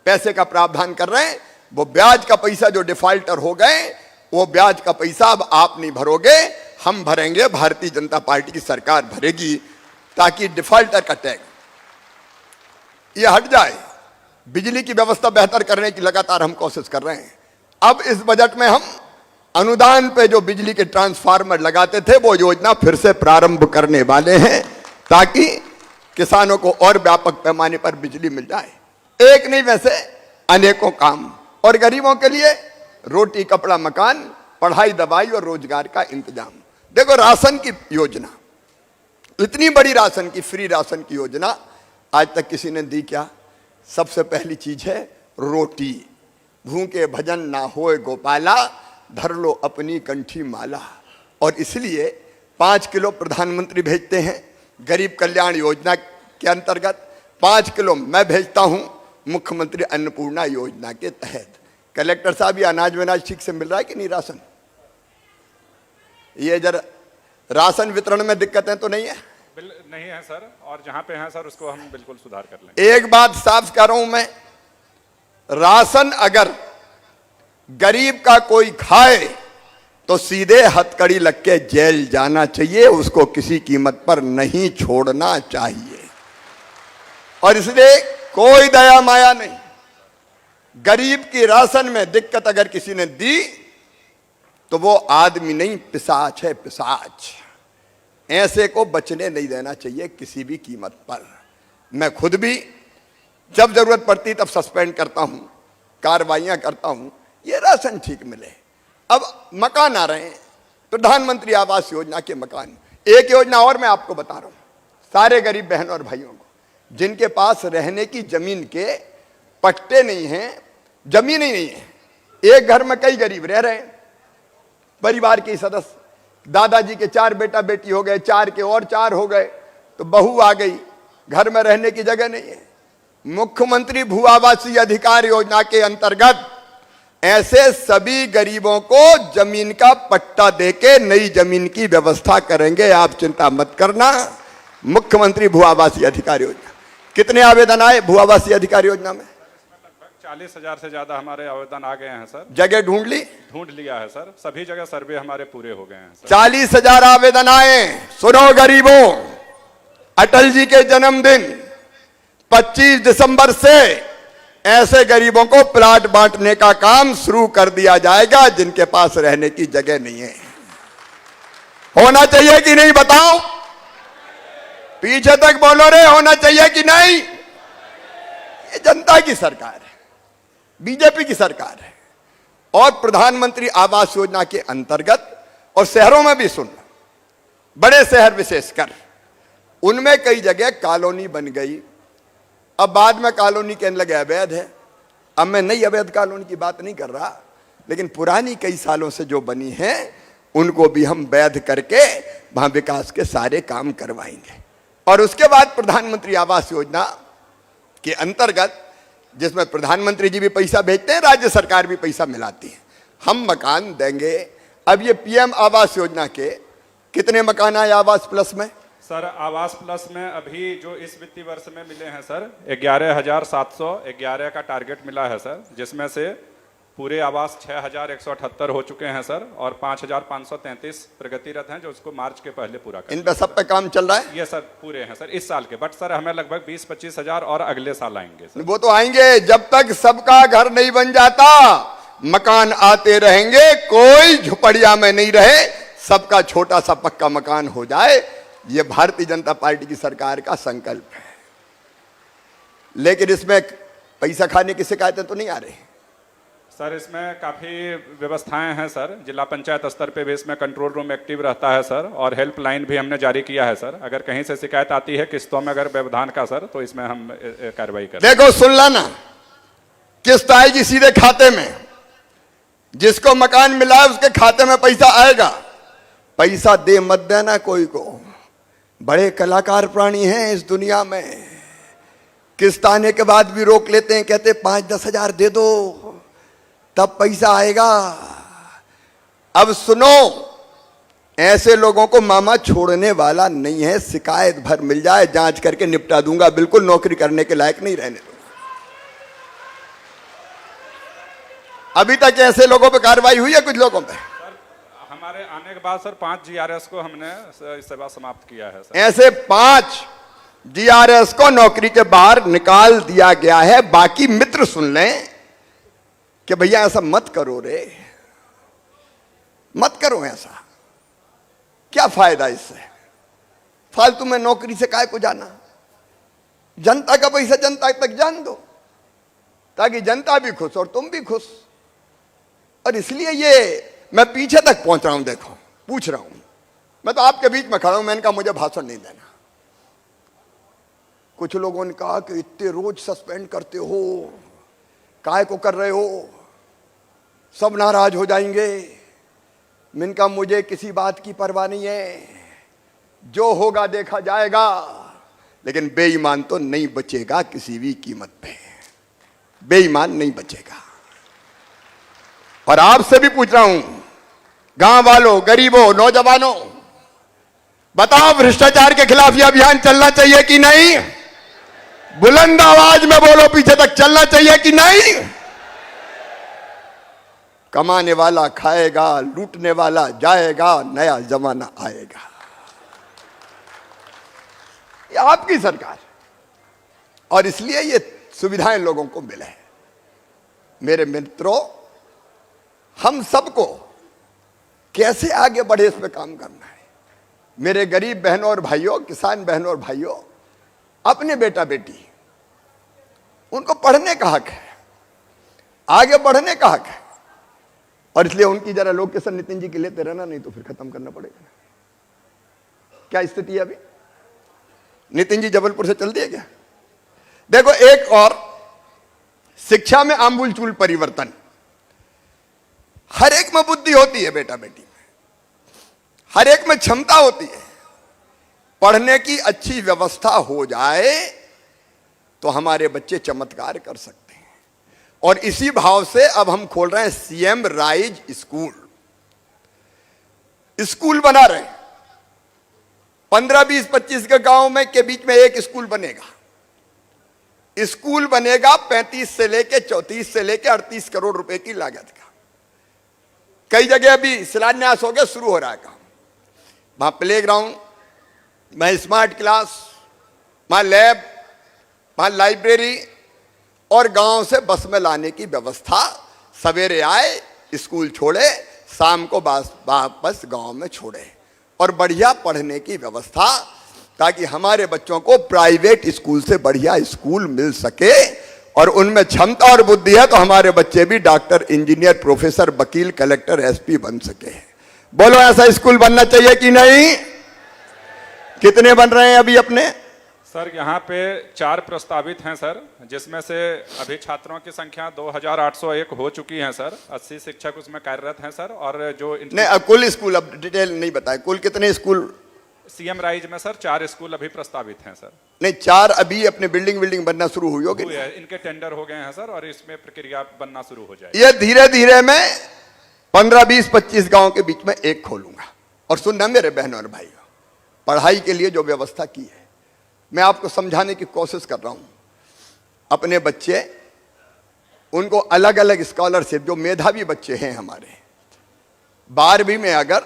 पैसे का प्रावधान कर रहे हैं। वो ब्याज का पैसा जो डिफॉल्टर हो गए, वो ब्याज का पैसा अब आप नहीं भरोगे, हम भरेंगे, भारतीय जनता पार्टी की सरकार भरेगी, ताकि डिफॉल्टर का टैग ये हट जाए। बिजली की व्यवस्था बेहतर करने की लगातार हम कोशिश कर रहे हैं। अब इस बजट में हम अनुदान पे जो बिजली के ट्रांसफार्मर लगाते थे, वो योजना फिर से प्रारंभ करने वाले हैं, ताकि किसानों को और व्यापक पैमाने पर बिजली मिल जाए। एक नहीं, वैसे अनेकों काम, और गरीबों के लिए रोटी कपड़ा मकान, पढ़ाई दवाई और रोजगार का इंतजाम। देखो राशन की योजना, इतनी बड़ी राशन की, फ्री राशन की योजना आज तक किसी ने दी क्या? सबसे पहली चीज है रोटी। भूखे भजन ना होए गोपाला, धर लो अपनी कंठी माला। और इसलिए 5 किलो प्रधानमंत्री भेजते हैं गरीब कल्याण योजना के अंतर्गत, 5 किलो मैं भेजता हूं मुख्यमंत्री अन्नपूर्णा योजना के तहत। कलेक्टर साहब, ये अनाज वनाज ठीक से मिल रहा है कि नहीं? राशन, ये जरा राशन वितरण में दिक्कतें तो नहीं है? नहीं है सर, और जहां पे है सर उसको हम बिल्कुल सुधार कर लेंगे। एक बात साफ कह रहा हूं मैं, राशन अगर गरीब का कोई खाए तो सीधे हथकड़ी लग के जेल जाना चाहिए, उसको किसी कीमत पर नहीं छोड़ना चाहिए। और इसलिए कोई दया माया नहीं। गरीब की राशन में दिक्कत अगर किसी ने दी तो वो आदमी नहीं, पिशाच है, पिशाच। ऐसे को बचने नहीं देना चाहिए किसी भी कीमत पर। मैं खुद भी जब जरूरत पड़ती तब सस्पेंड करता हूं, कार्रवाइयां करता हूं, ये राशन ठीक मिले। अब मकान आ रहे हैं, प्रधानमंत्री आवास योजना के मकान। एक योजना और मैं आपको बता रहा हूं, सारे गरीब बहनों और भाइयों को जिनके पास रहने की जमीन के पट्टे नहीं हैं, जमीन ही नहीं है, एक घर में कई गरीब रह रहे हैं, परिवार के सदस्य, दादाजी के 4 बेटा बेटी हो गए, 4 के और 4 हो गए, तो बहू आ गई, घर में रहने की जगह नहीं है। मुख्यमंत्री भू आवासीय अधिकार योजना के अंतर्गत ऐसे सभी गरीबों को जमीन का पट्टा देके नई जमीन की व्यवस्था करेंगे, आप चिंता मत करना। मुख्यमंत्री भू आवासीय अधिकार योजना, कितने आवेदन आए भू आवासीय अधिकार योजना में? 40,000 से ज्यादा हमारे आवेदन आ गए हैं सर। जगह ढूंढ ली? ढूंढ लिया है सर, सभी जगह सर्वे हमारे पूरे हो गए हैं सर। 40,000 आवेदन आए। सुनो गरीबों, अटल जी के जन्मदिन 25 दिसंबर से ऐसे गरीबों को प्लाट बांटने का काम शुरू कर दिया जाएगा जिनके पास रहने की जगह नहीं है। होना चाहिए कि नहीं बताओ? पीछे तक बोलो रे, होना चाहिए कि नहीं? ये जनता की सरकार है, बीजेपी की सरकार है। और प्रधानमंत्री आवास योजना के अंतर्गत, और शहरों में भी सुन, बड़े शहर विशेषकर, उनमें कई जगह कॉलोनी बन गई। अब बाद में कॉलोनी कहने लगे अवैध है। अब मैं नई अवैध कॉलोनी की बात नहीं कर रहा, लेकिन पुरानी कई सालों से जो बनी है उनको भी हम वैध करके वहां विकास के सारे काम करवाएंगे। और उसके बाद प्रधानमंत्री आवास योजना के अंतर्गत, जिसमें प्रधानमंत्री जी भी पैसा भेजते हैं, राज्य सरकार भी पैसा मिलाती है, हम मकान देंगे। अब ये पीएम आवास योजना के कितने मकान आए आवास प्लस में? सर आवास प्लस में अभी जो इस वित्तीय वर्ष में मिले हैं सर 11,711 का टारगेट मिला है सर, जिसमें से पूरे आवास 6,178 हो चुके हैं सर, और 5,533 प्रगतिरत हैं जो उसको मार्च के पहले पूरा कर। इन पे सब पे काम चल रहा है? ये सर पूरे हैं सर इस साल के, बट सर हमें लगभग 20-25 हजार और अगले साल आएंगे सर। वो तो आएंगे, जब तक सबका घर नहीं बन जाता मकान आते रहेंगे, कोई झुपड़िया में नहीं रहे, सबका छोटा सा पक्का मकान हो जाए। ये भारतीय जनता पार्टी की सरकार का संकल्प है। लेकिन इसमें पैसा खाने की शिकायतें तो नहीं आ रही सर? इसमें काफ़ी व्यवस्थाएं हैं सर, जिला पंचायत स्तर पे भी इसमें कंट्रोल रूम एक्टिव रहता है सर, और हेल्पलाइन भी हमने जारी किया है सर। अगर कहीं से शिकायत आती है किस्तों में अगर व्यवधान का सर, तो इसमें हम कार्रवाई करें। देखो सुन लाना, किस्त आएगी सीधे खाते में, जिसको मकान मिला है उसके खाते में पैसा आएगा। पैसा दे मत देना कोई को, बड़े कलाकार प्राणी हैं इस दुनिया में। किस्त आने के बाद भी रोक लेते हैं, कहते 5-10 हजार दे दो तब पैसा आएगा। अब सुनो, ऐसे लोगों को मामा छोड़ने वाला नहीं है। शिकायत भर मिल जाए जांच करके निपटा दूंगा, बिल्कुल नौकरी करने के लायक नहीं रहने दूंगा। अभी तक ऐसे लोगों पे कार्रवाई हुई है? कुछ लोगों पे हमारे आने के बाद सर 5 GRS को हमने सेवा समाप्त किया है सर। ऐसे 5 GRS को नौकरी के बाहर निकाल दिया गया है। बाकी मित्र सुन लें कि भैया ऐसा मत करो रे, मत करो ऐसा, क्या फायदा इससे? फालतू में नौकरी से काहे को जाना? जनता का पैसा जनता तक जान दो, ताकि जनता भी खुश और तुम भी खुश। और इसलिए ये मैं पीछे तक पहुंच रहा हूं। देखो, पूछ रहा हूं, मैं तो आपके बीच में खड़ा हूं, मैंने कहा मुझे भाषण नहीं देना। कुछ लोगों ने कहा कि इतने रोज सस्पेंड करते हो, काहे को कर रहे हो, सब नाराज हो जाएंगे। मैंने कहा मुझे किसी बात की परवाह नहीं है, जो होगा देखा जाएगा, लेकिन बेईमान तो नहीं बचेगा किसी भी कीमत पे। बेईमान नहीं बचेगा। और आपसे भी पूछ रहा हूं, गांव वालों, गरीबों, नौजवानों, बताओ भ्रष्टाचार के खिलाफ यह अभियान चलना चाहिए कि नहीं? बुलंद आवाज में बोलो, पीछे तक चलना चाहिए कि नहीं? कमाने वाला खाएगा, लूटने वाला जाएगा, नया जमाना आएगा। ये आपकी सरकार, और इसलिए ये सुविधाएं लोगों को मिले। मेरे मित्रों, हम सबको कैसे आगे बढ़े इस पे काम करना है। मेरे गरीब बहनों और भाइयों, किसान बहनों और भाइयों, अपने बेटा बेटी, उनको पढ़ने का हक है, आगे बढ़ने का हक है। और इसलिए उनकी जरा लोकेशन नितिन जी की लेते रहना, नहीं तो फिर खत्म करना पड़ेगा। क्या स्थिति है अभी? नितिन जी जबलपुर से चल दिए क्या? देखो, एक और शिक्षा में आमूलचूल परिवर्तन। हर एक में बुद्धि होती है बेटा बेटी में, हर एक में क्षमता होती है। पढ़ने की अच्छी व्यवस्था हो जाए तो हमारे बच्चे चमत्कार कर सकते हैं। और इसी भाव से अब हम खोल रहे हैं सीएम राइज स्कूल। स्कूल बना रहे हैं 15, 20, 25 के गांव में के बीच में एक स्कूल बनेगा। स्कूल बनेगा 35 से लेके 34 से लेके 38 करोड़ रुपए की लागत का। कई जगह अभी शिलान्यास हो गया, शुरू हो रहा है काम। वहां प्लेग्राउंड, वहां स्मार्ट क्लास, वहां लैब, वहां लाइब्रेरी, और गांव से बस में लाने की व्यवस्था। सवेरे आए, स्कूल छोड़े, शाम को वापस गांव में छोड़े। और बढ़िया पढ़ने की व्यवस्था, ताकि हमारे बच्चों को प्राइवेट स्कूल से बढ़िया स्कूल मिल सके और उनमें क्षमता और बुद्धि है तो हमारे बच्चे भी डॉक्टर, इंजीनियर, प्रोफेसर, वकील, कलेक्टर, एसपी बन सके। बोलो ऐसा स्कूल बनना चाहिए कि नहीं? कितने बन रहे हैं अभी अपने? सर यहाँ पे 4 प्रस्तावित हैं सर, जिसमें से अभी छात्रों की संख्या 2801 हो चुकी है सर। 80 शिक्षक उसमें कार्यरत हैं सर। और जो नहीं, कुल स्कूल अब डिटेल नहीं बताए, कुल कितने स्कूल? सीएम राइज में सर 4 स्कूल अभी प्रस्तावित हैं सर। नहीं, 4 अभी अपने बिल्डिंग बनना शुरू हुई होगी। इनके टेंडर हो गए हैं सर और इसमें प्रक्रिया बनना शुरू हो जाएगी। ये धीरे धीरे मैं 15, 20, 25 गांव के बीच में एक खोलूंगा। और सुनना मेरे बहनों और भाइयों, पढ़ाई के लिए जो व्यवस्था की है मैं आपको समझाने की कोशिश कर रहा हूं। अपने बच्चे, उनको अलग अलग स्कॉलरशिप, जो मेधावी बच्चे हैं हमारे, 12वीं में अगर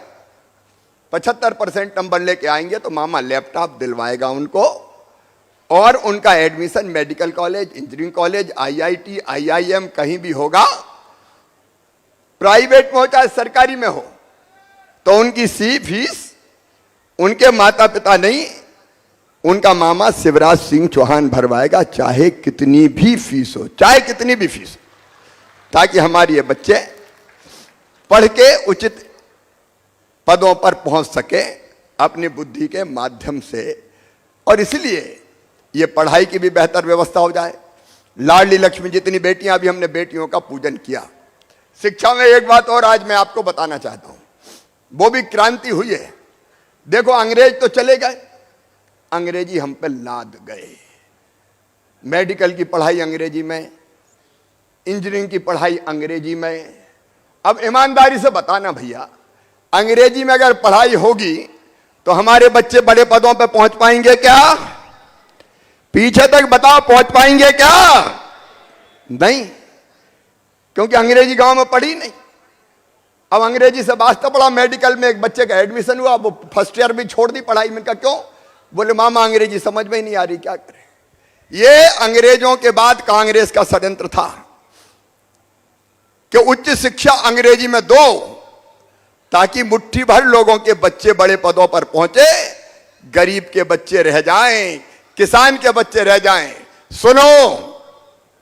75% नंबर लेके आएंगे तो मामा लैपटॉप दिलवाएगा उनको, और उनका admission medical college, engineering college, IIT, IIM कहीं भी होगा, प्राइवेट में हो चाहे सरकारी में हो, तो उनकी फीस उनके माता पिता नहीं, उनका मामा शिवराज सिंह चौहान भरवाएगा, चाहे कितनी भी फीस हो, चाहे कितनी भी फीस हो, ताकि हमारे ये बच्चे पढ़ के उचित पदों पर पहुंच सके अपनी बुद्धि के माध्यम से। और इसलिए ये पढ़ाई की भी बेहतर व्यवस्था हो जाए। लाडली लक्ष्मी जितनी बेटियां, अभी हमने बेटियों का पूजन किया। शिक्षा में एक बात और आज मैं आपको बताना चाहता हूं, वो भी क्रांति हुई है। देखो, अंग्रेज तो चले गए, अंग्रेजी हम पे लाद गए। मेडिकल की पढ़ाई अंग्रेजी में, इंजीनियरिंग की पढ़ाई अंग्रेजी में। अब ईमानदारी से बताना भैया, अंग्रेजी में अगर पढ़ाई होगी तो हमारे बच्चे बड़े पदों पे पहुंच पाएंगे क्या? पीछे तक बताओ, पहुंच पाएंगे क्या? नहीं, क्योंकि अंग्रेजी गांव में पढ़ी नहीं। अब अंग्रेजी से वास्ता पड़ा। मेडिकल में एक बच्चे का एडमिशन हुआ, वो फर्स्ट ईयर भी छोड़ दी पढ़ाई में। क्यों? बोले मामा अंग्रेजी समझ में ही नहीं आ रही, क्या करें। ये अंग्रेजों के बाद कांग्रेस का षड्यंत्र था कि उच्च शिक्षा अंग्रेजी में दो, ताकि मुट्ठी भर लोगों के बच्चे बड़े पदों पर पहुंचे, गरीब के बच्चे रह जाएं, किसान के बच्चे रह जाएं। सुनो,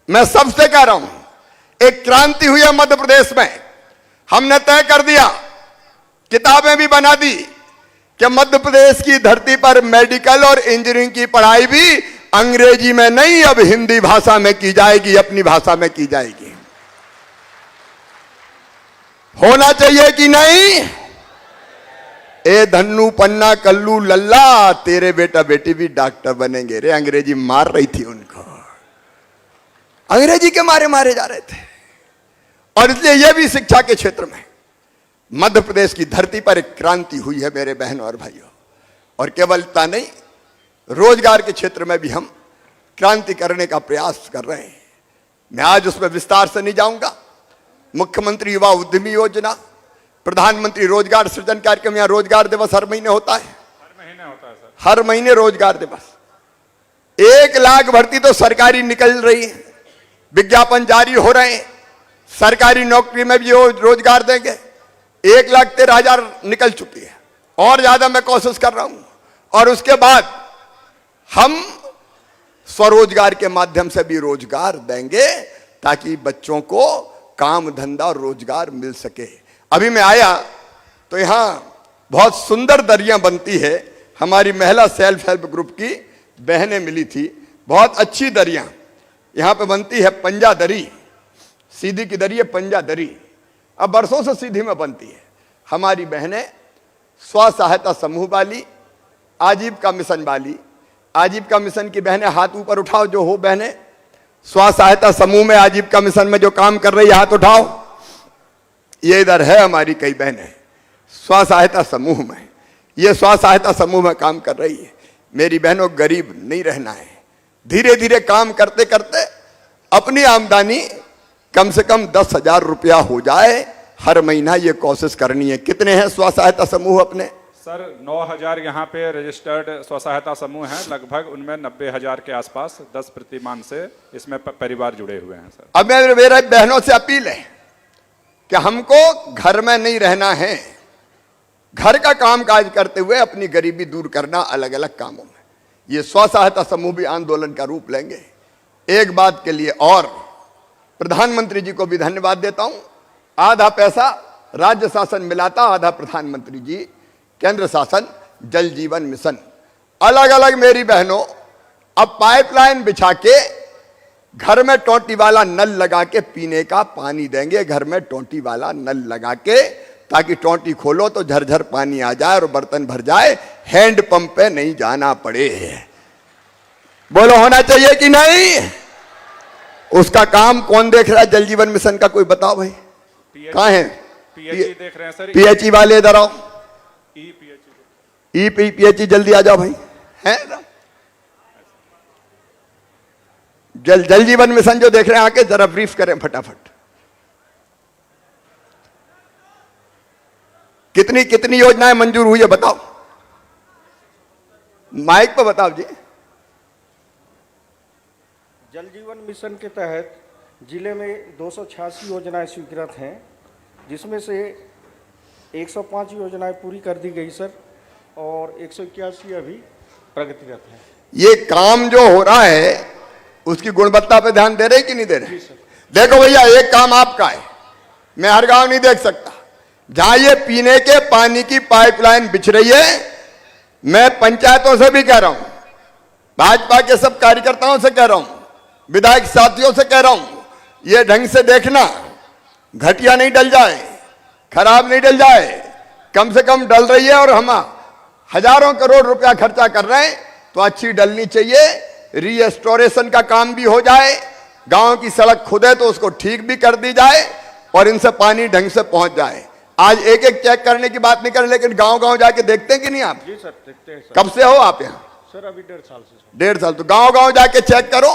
मैं सबसे कह रहा हूं, एक क्रांति हुई है मध्य प्रदेश में। हमने तय कर दिया, किताबें भी बना दी कि मध्य प्रदेश की धरती पर मेडिकल और इंजीनियरिंग की पढ़ाई भी अंग्रेजी में नहीं, अब हिंदी भाषा में की जाएगी, अपनी भाषा में की जाएगी। होना चाहिए कि नहीं? ए धन्नू पन्ना कल्लू लल्ला, तेरे बेटा बेटी भी डॉक्टर बनेंगे रे। अंग्रेजी मार रही थी उनको, अंग्रेजी के मारे मारे जा रहे थे। और इसलिए यह भी शिक्षा के क्षेत्र में मध्य प्रदेश की धरती पर एक क्रांति हुई है मेरे बहनों और भाइयों। और केवल इतना नहीं, रोजगार के क्षेत्र में भी हम क्रांति करने का प्रयास कर रहे हैं। मैं आज उसमें विस्तार से नहीं जाऊंगा। मुख्यमंत्री युवा उद्यमी योजना, प्रधानमंत्री रोजगार सृजन कार्यक्रम, या रोजगार दिवस हर महीने होता है। हर महीने होता है सर, हर महीने रोजगार दिवस। 1 लाख भर्ती तो सरकारी निकल रही है, विज्ञापन जारी हो रहे हैं। सरकारी नौकरी में भी वो रोजगार देंगे। 1,13,000 निकल चुकी है, और ज्यादा मैं कोशिश कर रहा हूं। और उसके बाद हम स्वरोजगार के माध्यम से भी रोजगार देंगे, ताकि बच्चों को काम धंधा और रोजगार मिल सके। अभी मैं आया तो यहां बहुत सुंदर दरियां बनती है। हमारी महिला सेल्फ हेल्प ग्रुप की बहनें मिली थी, बहुत अच्छी दरियां यहां पे बनती है। पंजा दरी, सीधी की दरी है पंजा दरी, अब बरसों से सीधी में बनती है। हमारी बहनें स्व सहायता समूह वाली, आजीविका मिशन वाली, आजीविका मिशन की बहनें हाथ ऊपर उठाओ जो हो बहनें, स्व सहायता समूह में आजीविका मिशन में जो काम कर रही है हाथ उठाओ। ये इधर है हमारी कई बहनें स्व सहायता समूह में, ये स्व सहायता समूह में काम कर रही है। मेरी बहनों, गरीब नहीं रहना है। धीरे धीरे काम करते करते अपनी आमदनी कम से कम 10,000 रुपया हो जाए हर महीना, ये कोशिश करनी है। कितने हैं स्व सहायता समूह अपने? सर 9,000 यहाँ पे रजिस्टर्ड स्व सहायता समूह हैं, लगभग उनमें 90,000 के आसपास 10 प्रतिमान से इसमें परिवार जुड़े हुए हैं सर। अब मेरे बहनों से अपील है कि हमको घर में नहीं रहना है, घर का काम काज करते हुए अपनी गरीबी दूर करना अलग अलग कामों में। ये स्व सहायता समूह भी आंदोलन का रूप लेंगे। एक बात के लिए और प्रधानमंत्री जी को भी धन्यवाद देता हूं, आधा पैसा राज्य शासन मिलाता, आधा प्रधानमंत्री जी केंद्र शासन। जल जीवन मिशन अलग अलग मेरी बहनों अब पाइपलाइन बिछा के घर में टोंटी वाला नल लगा के पीने का पानी देंगे। घर में टोंटी वाला नल लगा के, ताकि टोंटी खोलो तो झरझर पानी आ जाए और बर्तन भर जाए, हैंड पंप पे नहीं जाना पड़े। बोलो होना चाहिए कि नहीं? उसका काम कौन देख रहा है? जल जीवन मिशन का कोई बताओ भाई, कहां है? पीएचई देख रहे हैं सर। पीएचई वाले इधर आओ। पीएचई जल्दी आ जाओ भाई। है ना? जल जीवन मिशन जो देख रहे हैं आके जरा ब्रीफ करें फटाफट। कितनी कितनी योजनाएं मंजूर हुई है बताओ, माइक पर बताओ जी। जल जीवन मिशन के तहत जिले में 286 योजनाएं स्वीकृत हैं, जिसमें से 105 योजनाएं पूरी कर दी गई सर, और 181 अभी प्रगतिरत हैं। ये काम जो हो रहा है उसकी गुणवत्ता पे ध्यान दे रहे कि नहीं दे रहे? देखो भैया, एक काम आपका है, मैं हर गांव नहीं देख सकता। जहां ये पीने के पानी की पाइपलाइन बिछ रही है, मैं पंचायतों से भी कह रहा हूं, भाजपा के सब कार्यकर्ताओं से कह रहा हूं, विधायक साथियों से कह रहा हूं, ये ढंग से देखना, घटिया नहीं डल जाए, खराब नहीं डल जाए, कम से कम डल रही है और हम हजारों करोड़ रुपया खर्चा कर रहे हैं तो अच्छी डलनी चाहिए। रीएस्टोरेशन का काम भी हो जाए, गांव की सड़क खुदे तो उसको ठीक भी कर दी जाए और इनसे पानी ढंग से पहुंच जाए। आज एक एक चेक करने की बात नहीं कर, लेकिन गांव गांव जाके देखते हैं कि नहीं आप? जी सर, देखते हैं सर। कब से हो आप यहाँ? सर अभी 1.5 साल से। 1.5 साल। तो गांव गांव जाके चेक करो,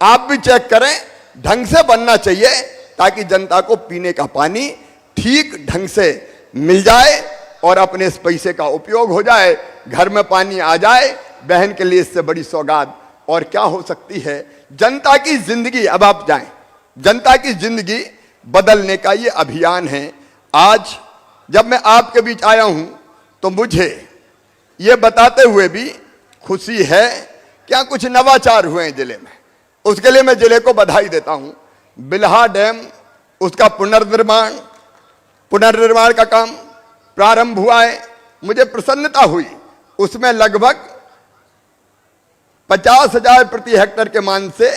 आप भी चेक करें, ढंग से बनना चाहिए ताकि जनता को पीने का पानी ठीक ढंग से मिल जाए और अपने इस पैसे का उपयोग हो जाए, घर में पानी आ जाए। बहन के लिए इससे बड़ी सौगात और क्या हो सकती है? जनता की जिंदगी, अब आप जाएं, जनता की जिंदगी बदलने का ये अभियान है। आज जब मैं आपके बीच आया हूं तो मुझे ये बताते हुए भी खुशी है क्या कुछ नवाचार हुए हैं जिले में, उसके लिए मैं जिले को बधाई देता हूं। बिल्हा डैम, उसका पुनर्निर्माण का काम प्रारंभ हुआ है, मुझे प्रसन्नता हुई। उसमें लगभग 50,000 प्रति हेक्टेयर के मान से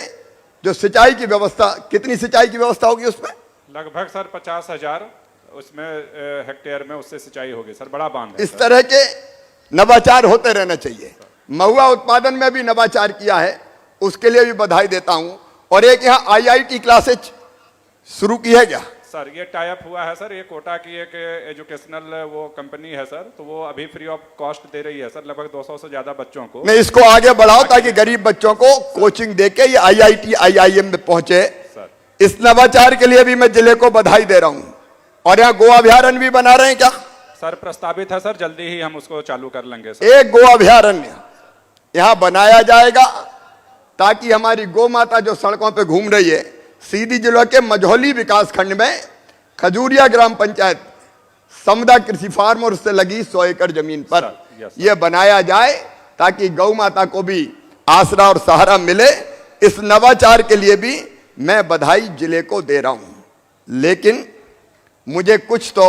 जो सिंचाई की व्यवस्था, कितनी सिंचाई की व्यवस्था होगी उसमें? लगभग सर 50,000 उसमें हेक्टेयर में उससे सिंचाई होगी सर, बड़ा बांध है। इस तरह के नवाचार होते रहना चाहिए। महुआ उत्पादन में भी नवाचार किया है, उसके लिए भी बधाई देता हूं। और एक यहाँ आईआईटी क्लासेज शुरू की है क्या सर? ये टाई अप हुआ है सर, ये कोटा की एक एजुकेशनल वो कंपनी है सर, तो वो अभी फ्री ऑफ कॉस्ट दे रही है सर लगभग 200 से ज्यादा बच्चों को। नहीं, इसको आगे बढ़ाओ ताकि गरीब बच्चों को कोचिंग देके ये आईआईटी आईआईएम में पहुंचे सर। इस नवाचार के लिए भी मैं जिले को बधाई दे रहा हूं। और यहाँ गो अभ्यारण्य भी बना रहे हैं क्या सर? प्रस्तावित है सर, जल्दी ही हम उसको चालू कर लेंगे सर। एक गो अभ्यारण्य यहाँ बनाया जाएगा ताकि हमारी गौ माता जो सड़कों पे घूम रही है, सीधी जिले के मझौली विकास खंड में खजूरिया ग्राम पंचायत समदा कृषि फार्म और उससे लगी 100 एकड़ जमीन पर यह बनाया जाए ताकि गौ माता को भी आसरा और सहारा मिले। इस नवाचार के लिए भी मैं बधाई जिले को दे रहा हूं। लेकिन मुझे कुछ तो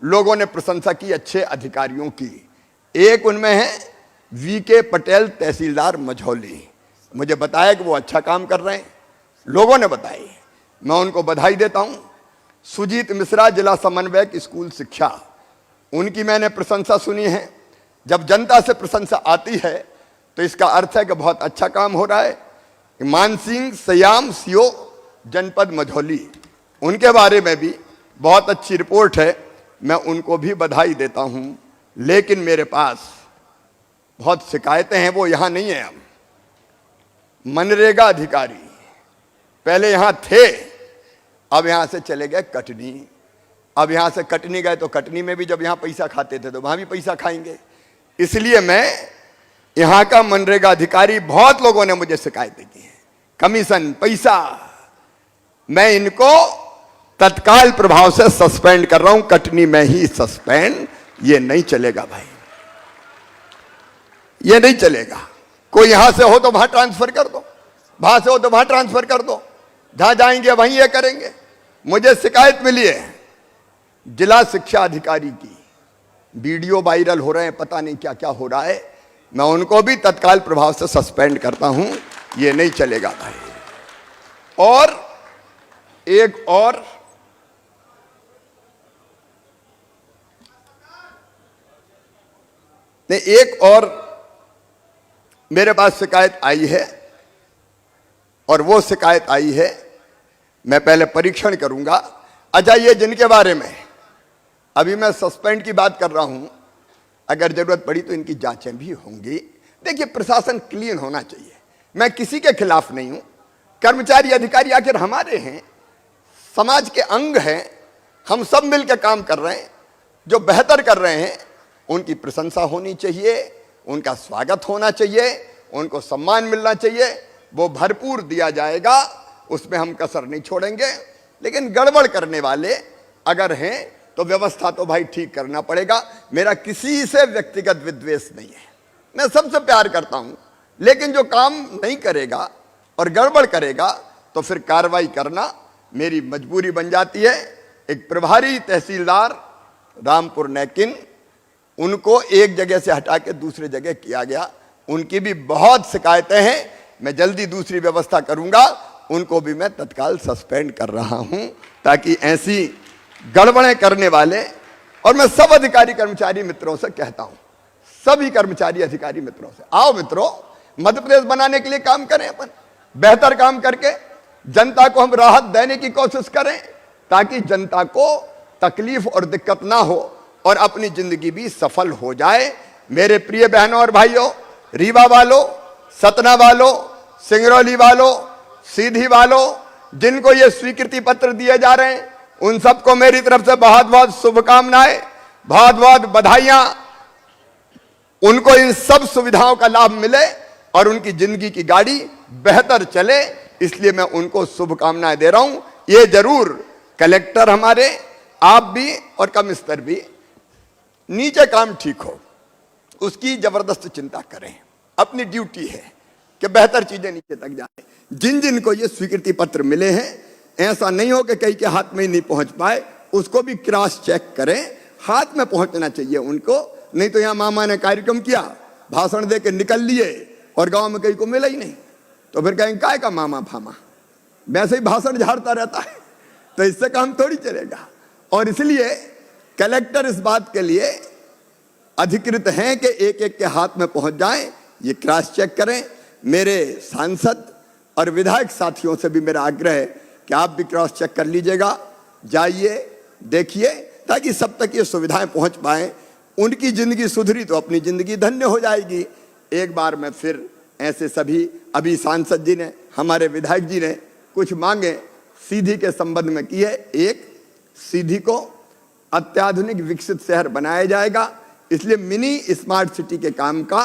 लोगों ने प्रशंसा की अच्छे अधिकारियों की। एक उनमें है वीके पटेल, तहसीलदार मझौली। मुझे बताया कि वो अच्छा काम कर रहे हैं, लोगों ने बताई, मैं उनको बधाई देता हूं। सुजीत मिश्रा, जिला समन्वयक स्कूल शिक्षा, उनकी मैंने प्रशंसा सुनी है। जब जनता से प्रशंसा आती है तो इसका अर्थ है कि बहुत अच्छा काम हो रहा है। मानसिंह सयाम सीओ, जनपद मझौली, उनके बारे में भी बहुत अच्छी रिपोर्ट है, मैं उनको भी बधाई देता हूं। लेकिन मेरे पास बहुत शिकायतें हैं, वो यहां नहीं है। हम मनरेगा अधिकारी पहले यहां थे, अब यहां से चले गए कटनी। अब यहां से कटनी गए तो कटनी में भी जब यहां पैसा खाते थे तो वहां भी पैसा खाएंगे। इसलिए मैं यहां का मनरेगा अधिकारी, बहुत लोगों ने मुझे शिकायतें की हैं, कमीशन, पैसा, मैं इनको तत्काल प्रभाव से सस्पेंड कर रहा हूं, कटनी में ही सस्पेंड ये नहीं चलेगा भाई, ये नहीं चलेगा। कोई यहां से हो तो वहां ट्रांसफर कर दो, वहां से हो तो वहां ट्रांसफर कर दो, जहां जाएंगे वहीं ये करेंगे। मुझे शिकायत मिली है जिला शिक्षा अधिकारी की, वीडियो वायरल हो रहे हैं, पता नहीं क्या क्या हो रहा है, मैं उनको भी तत्काल प्रभाव से सस्पेंड करता हूं, ये नहीं चलेगा भाई। और एक और नहीं, एक और मेरे पास शिकायत आई है, और वो शिकायत आई है, मैं पहले परीक्षण करूंगा। अच्छा, ये जिनके बारे में अभी मैं सस्पेंड की बात कर रहा हूं, अगर जरूरत पड़ी तो इनकी जांचें भी होंगी। देखिए, प्रशासन क्लीन होना चाहिए, मैं किसी के खिलाफ नहीं हूं। कर्मचारी अधिकारी आखिर हमारे हैं, समाज के अंग हैं, हम सब मिलकर काम कर रहे हैं। जो बेहतर कर रहे हैं उनकी प्रशंसा होनी चाहिए, उनका स्वागत होना चाहिए, उनको सम्मान मिलना चाहिए, वो भरपूर दिया जाएगा, उसमें हम कसर नहीं छोड़ेंगे। लेकिन गड़बड़ करने वाले अगर हैं तो व्यवस्था तो भाई ठीक करना पड़ेगा। मेरा किसी से व्यक्तिगत विद्वेष नहीं है, मैं सबसे प्यार करता हूं, लेकिन जो काम नहीं करेगा और गड़बड़ करेगा तो फिर कार्रवाई करना मेरी मजबूरी बन जाती है। एक प्रभारी तहसीलदार रामपुर नैकिन, उनको एक जगह से हटा के दूसरे जगह किया गया, उनकी भी बहुत शिकायतें हैं, मैं जल्दी दूसरी व्यवस्था करूंगा, उनको भी मैं तत्काल सस्पेंड कर रहा हूं, ताकि ऐसी गड़बड़ें करने वाले, और मैं सब अधिकारी कर्मचारी मित्रों से कहता हूं, सभी कर्मचारी अधिकारी मित्रों से, आओ मित्रों, मध्य प्रदेश बनाने के लिए काम करें, अपन बेहतर काम करके जनता को हम राहत देने की कोशिश करें, ताकि जनता को तकलीफ और दिक्कत ना हो और अपनी जिंदगी भी सफल हो जाए। मेरे प्रिय बहनों और भाइयों, रीवा वालों, सतना वालों, सिंगरौली वालों, सीधी वालों, जिनको ये स्वीकृति पत्र दिए जा रहे हैं, उन सबको मेरी तरफ से बहुत बहुत शुभकामनाएं, बहुत बहुत बधाइयां। उनको इन सब सुविधाओं का लाभ मिले और उनकी जिंदगी की गाड़ी बेहतर चले, इसलिए मैं उनको शुभकामनाएं दे रहा हूं। ये जरूर कलेक्टर हमारे, आप भी और कमिश्नर भी, नीचे काम ठीक हो उसकी जबरदस्त चिंता करें। अपनी ड्यूटी है कि बेहतर चीजें नीचे तक जाए। जिन जिन को ये स्वीकृति पत्र मिले हैं, ऐसा नहीं हो कि कहीं के हाथ में ही नहीं पहुंच पाए, उसको भी क्रॉस चेक करें, हाथ में पहुंचना चाहिए उनको। नहीं तो यहां मामा ने कार्यक्रम किया, भाषण दे के निकल लिए और गांव में कहीं को मिला ही नहीं, तो फिर कहेंगे काय का मामा फामा, वैसे ही भाषण झाड़ता रहता है, तो इससे काम थोड़ी चलेगा। और इसलिए कलेक्टर इस बात के लिए अधिकृत हैं कि एक एक के हाथ में पहुंच जाएं, ये क्रॉस चेक करें। मेरे सांसद और विधायक साथियों से भी मेरा आग्रह है कि आप भी क्रॉस चेक कर लीजिएगा, जाइए देखिए, ताकि सब तक ये सुविधाएं पहुंच पाएं। उनकी जिंदगी सुधरी तो अपनी जिंदगी धन्य हो जाएगी। एक बार मैं फिर ऐसे सभी, अभी सांसद जी ने, हमारे विधायक जी ने कुछ मांगे सीधी के संबंध में की है। एक, सीधी को अत्याधुनिक विकसित शहर बनाया जाएगा, इसलिए मिनी स्मार्ट सिटी के काम का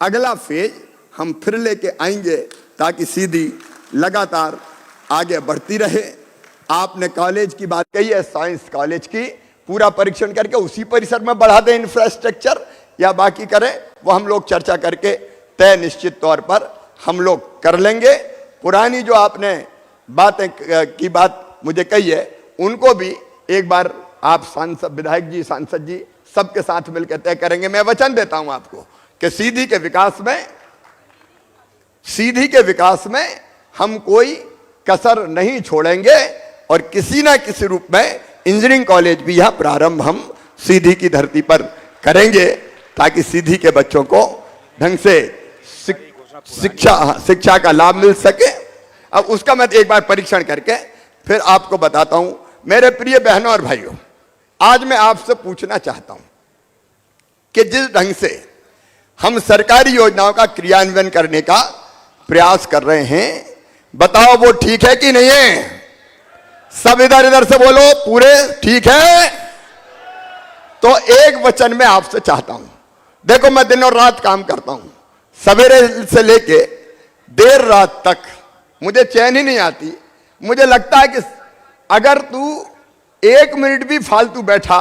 अगला फेज हम फिर लेके आएंगे, ताकि सीधी लगातार आगे बढ़ती रहे। आपने कॉलेज की बात कही है, साइंस कॉलेज की, पूरा परीक्षण करके उसी परिसर में बढ़ा दें इंफ्रास्ट्रक्चर, या बाकी करें, वो हम लोग चर्चा करके तय निश्चित तौर पर हम लोग कर लेंगे। पुरानी जो आपने बातें की बात मुझे कही है, उनको भी एक बार आप सांसद, विधायक जी, सांसद जी, सबके साथ मिलकर तय करेंगे। मैं वचन देता हूं आपको कि सीधी के विकास में हम कोई कसर नहीं छोड़ेंगे, और किसी ना किसी रूप में इंजीनियरिंग कॉलेज भी यहां प्रारंभ हम सीधी की धरती पर करेंगे, ताकि सीधी के बच्चों को ढंग से शिक्षा का लाभ मिल सके। अब उसका मैं एक बार परीक्षण करके फिर आपको बताता हूं। मेरे प्रिय बहनों और भाइयों, आज मैं आपसे पूछना चाहता हूं कि जिस ढंग से हम सरकारी योजनाओं का क्रियान्वयन करने का प्रयास कर रहे हैं, बताओ वो ठीक है कि नहीं है? सब इधर इधर से बोलो, पूरे ठीक है? तो एक वचन में आपसे चाहता हूं, देखो मैं दिन और रात काम करता हूं, सवेरे से लेके देर रात तक मुझे चैन ही नहीं आती। मुझे लगता है कि अगर तू 1 मिनट भी फालतू बैठा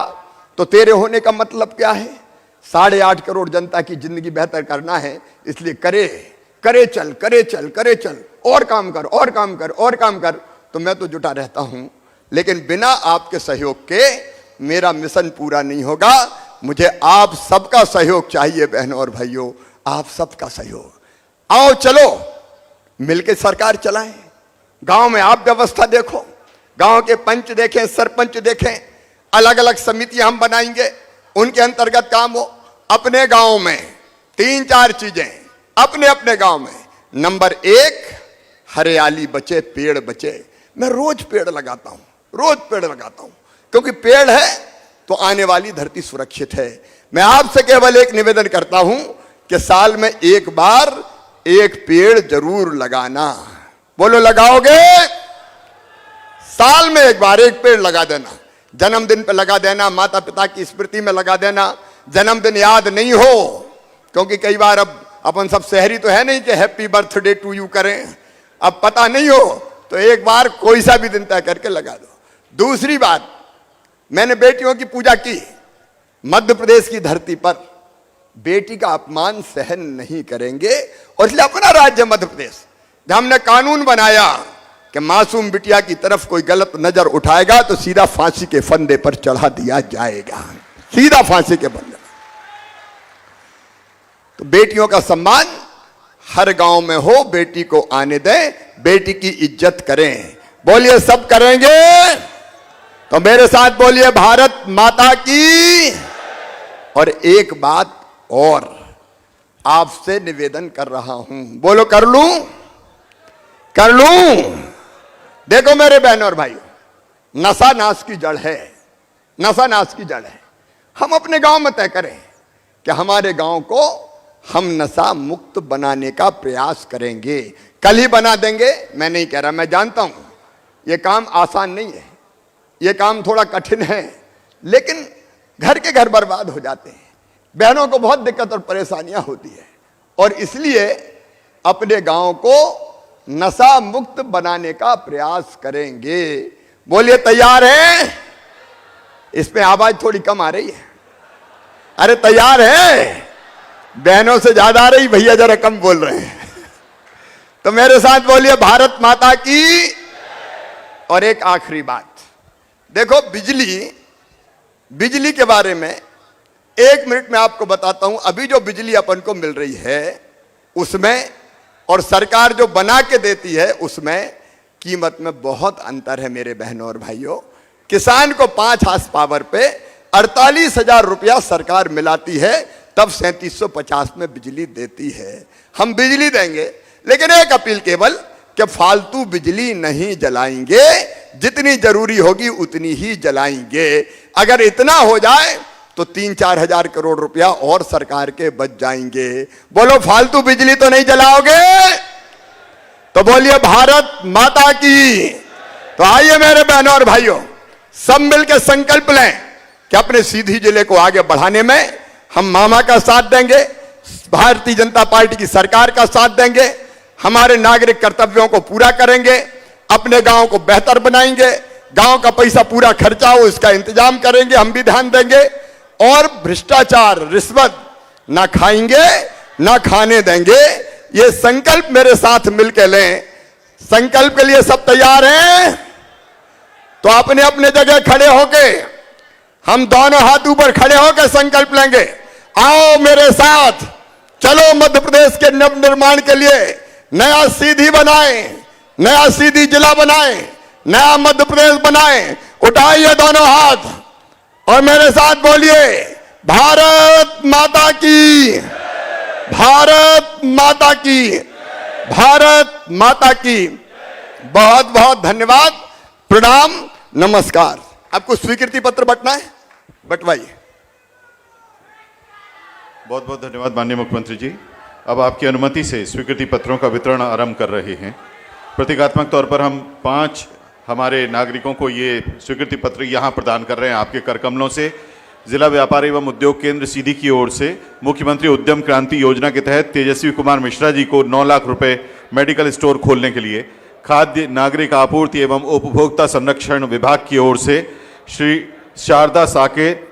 तो तेरे होने का मतलब क्या है? 8.5 करोड़ जनता की जिंदगी बेहतर करना है, इसलिए करे चल, और काम कर, और काम कर, और काम कर। तो मैं तो जुटा रहता हूं, लेकिन बिना आपके सहयोग के मेरा मिशन पूरा नहीं होगा। मुझे आप सबका सहयोग चाहिए बहनों और भाइयों, आप सबका सहयोग। आओ चलो मिलके सरकार चलाएं। गांव में आप व्यवस्था देखो, गांव के पंच देखें, सरपंच देखें, अलग अलग समितियां हम बनाएंगे, उनके अंतर्गत काम हो। अपने गांव में 3-4 चीजें अपने अपने गांव में। नंबर 1, हरियाली बचे, पेड़ बचे। मैं रोज पेड़ लगाता हूं, क्योंकि पेड़ है तो आने वाली धरती सुरक्षित है। मैं आपसे केवल एक निवेदन करता हूं कि साल में एक बार एक पेड़ जरूर लगाना। बोलो लगाओगे? साल में एक बार एक पेड़ लगा देना। जन्मदिन पे लगा देना, माता पिता की स्मृति में लगा देना। जन्मदिन याद नहीं हो, क्योंकि कई बार अब अपन सब शहरी तो है नहीं कि हैप्पी बर्थडे टू यू करें। अब पता नहीं हो तो एक बार कोई सा भी दिन तय करके लगा दो। दूसरी बात, मैंने बेटियों की पूजा की। मध्य प्रदेश की धरती पर बेटी का अपमान सहन नहीं करेंगे, और इसलिए अपना राज्य मध्य प्रदेश, जब हमने कानून बनाया कि मासूम बिटिया की तरफ कोई गलत नजर उठाएगा तो सीधा फांसी के फंदे पर चढ़ा दिया जाएगा, सीधा फांसी के फंदे। तो बेटियों का सम्मान हर गांव में हो, बेटी को आने दें, बेटी की इज्जत करें। बोलिए सब करेंगे? तो मेरे साथ बोलिए भारत माता की। और एक बात और आपसे निवेदन कर रहा हूं, बोलो कर लूं? देखो मेरे बहनों और भाइयों, नशा नाश की जड़ है, नशा नाश की जड़ है। हम अपने गांव में तय करें कि हमारे गांव को हम नशा मुक्त बनाने का प्रयास करेंगे। कल ही बना देंगे, मैं नहीं कह रहा, मैं जानता हूं यह काम आसान नहीं है, यह काम थोड़ा कठिन है, लेकिन घर के घर बर्बाद हो जाते हैं, बहनों को बहुत दिक्कत और परेशानियां होती है, और इसलिए अपने गांव को नशा मुक्त बनाने का प्रयास करेंगे। बोलिए तैयार हैं? इसमें आवाज थोड़ी कम आ रही है। अरे तैयार है? बहनों से ज्यादा आ रही, भैया जरा कम बोल रहे हैं। तो मेरे साथ बोलिए भारत माता की। और एक आखिरी बात, देखो बिजली के बारे में 1 मिनट में आपको बताता हूं। अभी जो बिजली अपन को मिल रही है उसमें, और सरकार जो बना के देती है उसमें कीमत में बहुत अंतर है मेरे बहनों और भाइयों। किसान को 5 हार्स पावर पे 48,000 रुपया सरकार मिलाती है, तब 3750 में बिजली देती है। हम बिजली देंगे, लेकिन एक अपील केवल कि फालतू बिजली नहीं जलाएंगे, जितनी जरूरी होगी उतनी ही जलाएंगे। अगर इतना हो जाए तो 3-4 हजार करोड़ रुपया और सरकार के बच जाएंगे। बोलो फालतू बिजली तो नहीं जलाओगे? तो बोलिए भारत माता की। तो आइए मेरे बहनों और भाइयों, सब मिलकर संकल्प लें कि अपने सीधी जिले को आगे बढ़ाने में हम मामा का साथ देंगे, भारतीय जनता पार्टी की सरकार का साथ देंगे, हमारे नागरिक कर्तव्यों को पूरा करेंगे, अपने गांव को बेहतर बनाएंगे, गांव का पैसा पूरा खर्चा हो इसका इंतजाम करेंगे, हम भी ध्यान देंगे, और भ्रष्टाचार रिश्वत ना खाएंगे ना खाने देंगे। ये संकल्प मेरे साथ मिलकर लें। संकल्प के लिए सब तैयार हैं? तो अपने अपने जगह खड़े होके, हम दोनों हाथ ऊपर खड़े होकर संकल्प लेंगे। आओ मेरे साथ, चलो मध्य प्रदेश के नव निर्माण के लिए नया सीधी बनाएं, नया सीधी जिला बनाएं, नया मध्य प्रदेश बनाएं। उठाइए दोनों हाथ और मेरे साथ बोलिए भारत माता की, भारत माता की, भारत माता की। बहुत बहुत धन्यवाद, प्रणाम, नमस्कार। आपको स्वीकृति पत्र बंटना है, बंटवाइए। बहुत बहुत धन्यवाद माननीय मुख्यमंत्री जी। अब आपकी अनुमति से स्वीकृति पत्रों का वितरण आरंभ कर रहे हैं। प्रतीकात्मक तौर पर हम 5 हमारे नागरिकों को ये स्वीकृति पत्र यहाँ प्रदान कर रहे हैं आपके करकमलों से। जिला व्यापार एवं उद्योग केंद्र सीधी की ओर से मुख्यमंत्री उद्यम क्रांति योजना के तहत तेजस्वी कुमार मिश्रा जी को 9 लाख रुपए मेडिकल स्टोर खोलने के लिए, खाद्य नागरिक आपूर्ति एवं उपभोक्ता संरक्षण विभाग की ओर से श्री शारदा साकेत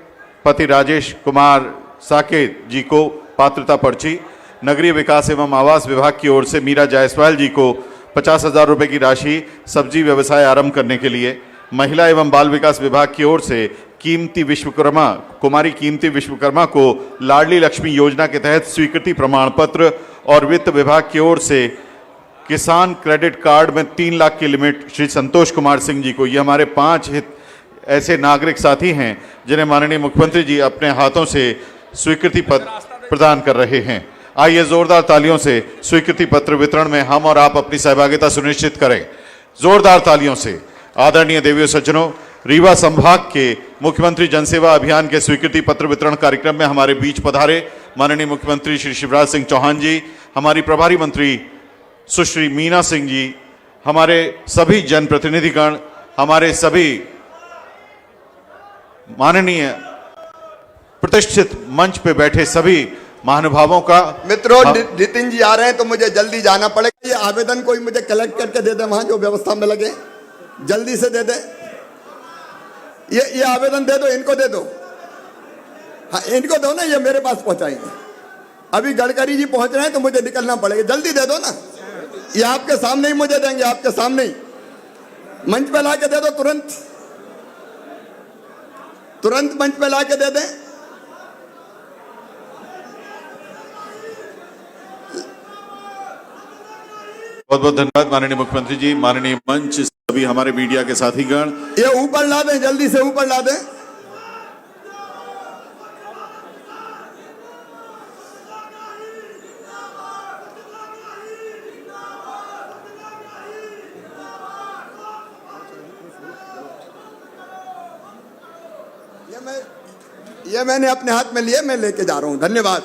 पति राजेश कुमार साकेत जी को पात्रता पर्ची। नगरीय विकास एवं आवास विभाग की ओर से मीरा जायसवाल जी को 50,000 रुपए की राशि सब्जी व्यवसाय आरंभ करने के लिए। महिला एवं बाल विकास विभाग की ओर से कुमारी कीमती विश्वकर्मा को लाडली लक्ष्मी योजना के तहत स्वीकृति प्रमाण पत्र। और वित्त विभाग की ओर से किसान क्रेडिट कार्ड में 3 लाख की लिमिट श्री संतोष कुमार सिंह जी को। ये हमारे 5 ऐसे नागरिक साथी हैं जिन्हें माननीय मुख्यमंत्री जी अपने हाथों से स्वीकृति पत्र प्रदान कर रहे हैं। आइए जोरदार तालियों से स्वीकृति पत्र वितरण में हम और आप अपनी सहभागिता सुनिश्चित करें। जोरदार तालियों से। आदरणीय देवियों सज्जनों, रीवा संभाग के मुख्यमंत्री जनसेवा अभियान के स्वीकृति पत्र वितरण कार्यक्रम में हमारे बीच पधारे माननीय मुख्यमंत्री श्री शिवराज सिंह चौहान जी, हमारी प्रभारी मंत्री सुश्री मीना सिंह जी, हमारे सभी जनप्रतिनिधिगण, हमारे सभी माननीय प्रतिष्ठित मंच पे बैठे सभी महानुभावों का। मित्रों, नितिन जी आ रहे हैं तो मुझे जल्दी जाना पड़ेगा। ये आवेदन कोई मुझे कलेक्ट करके दे दे, वहां जो व्यवस्था में लगे जल्दी से दे दे। ये आवेदन दे दो, इनको दे दो। हाँ, इनको दो ना, ये मेरे पास पहुंचाएंगे। अभी गडकरी जी पहुंच रहे हैं तो मुझे निकलना पड़ेगा, जल्दी दे दो ना। ये आपके सामने ही मुझे देंगे, आपके सामने ही मंच पे ला के दे दो, तुरंत मंच पे ला के दे दें। बहुत बहुत धन्यवाद माननीय मुख्यमंत्री जी, माननीय मंच, सभी हमारे मीडिया के साथीगण। ये ऊपर ला दें, जल्दी से ऊपर ला दें। ये मैंने अपने हाथ में लिए, मैं लेके जा रहा हूं। धन्यवाद।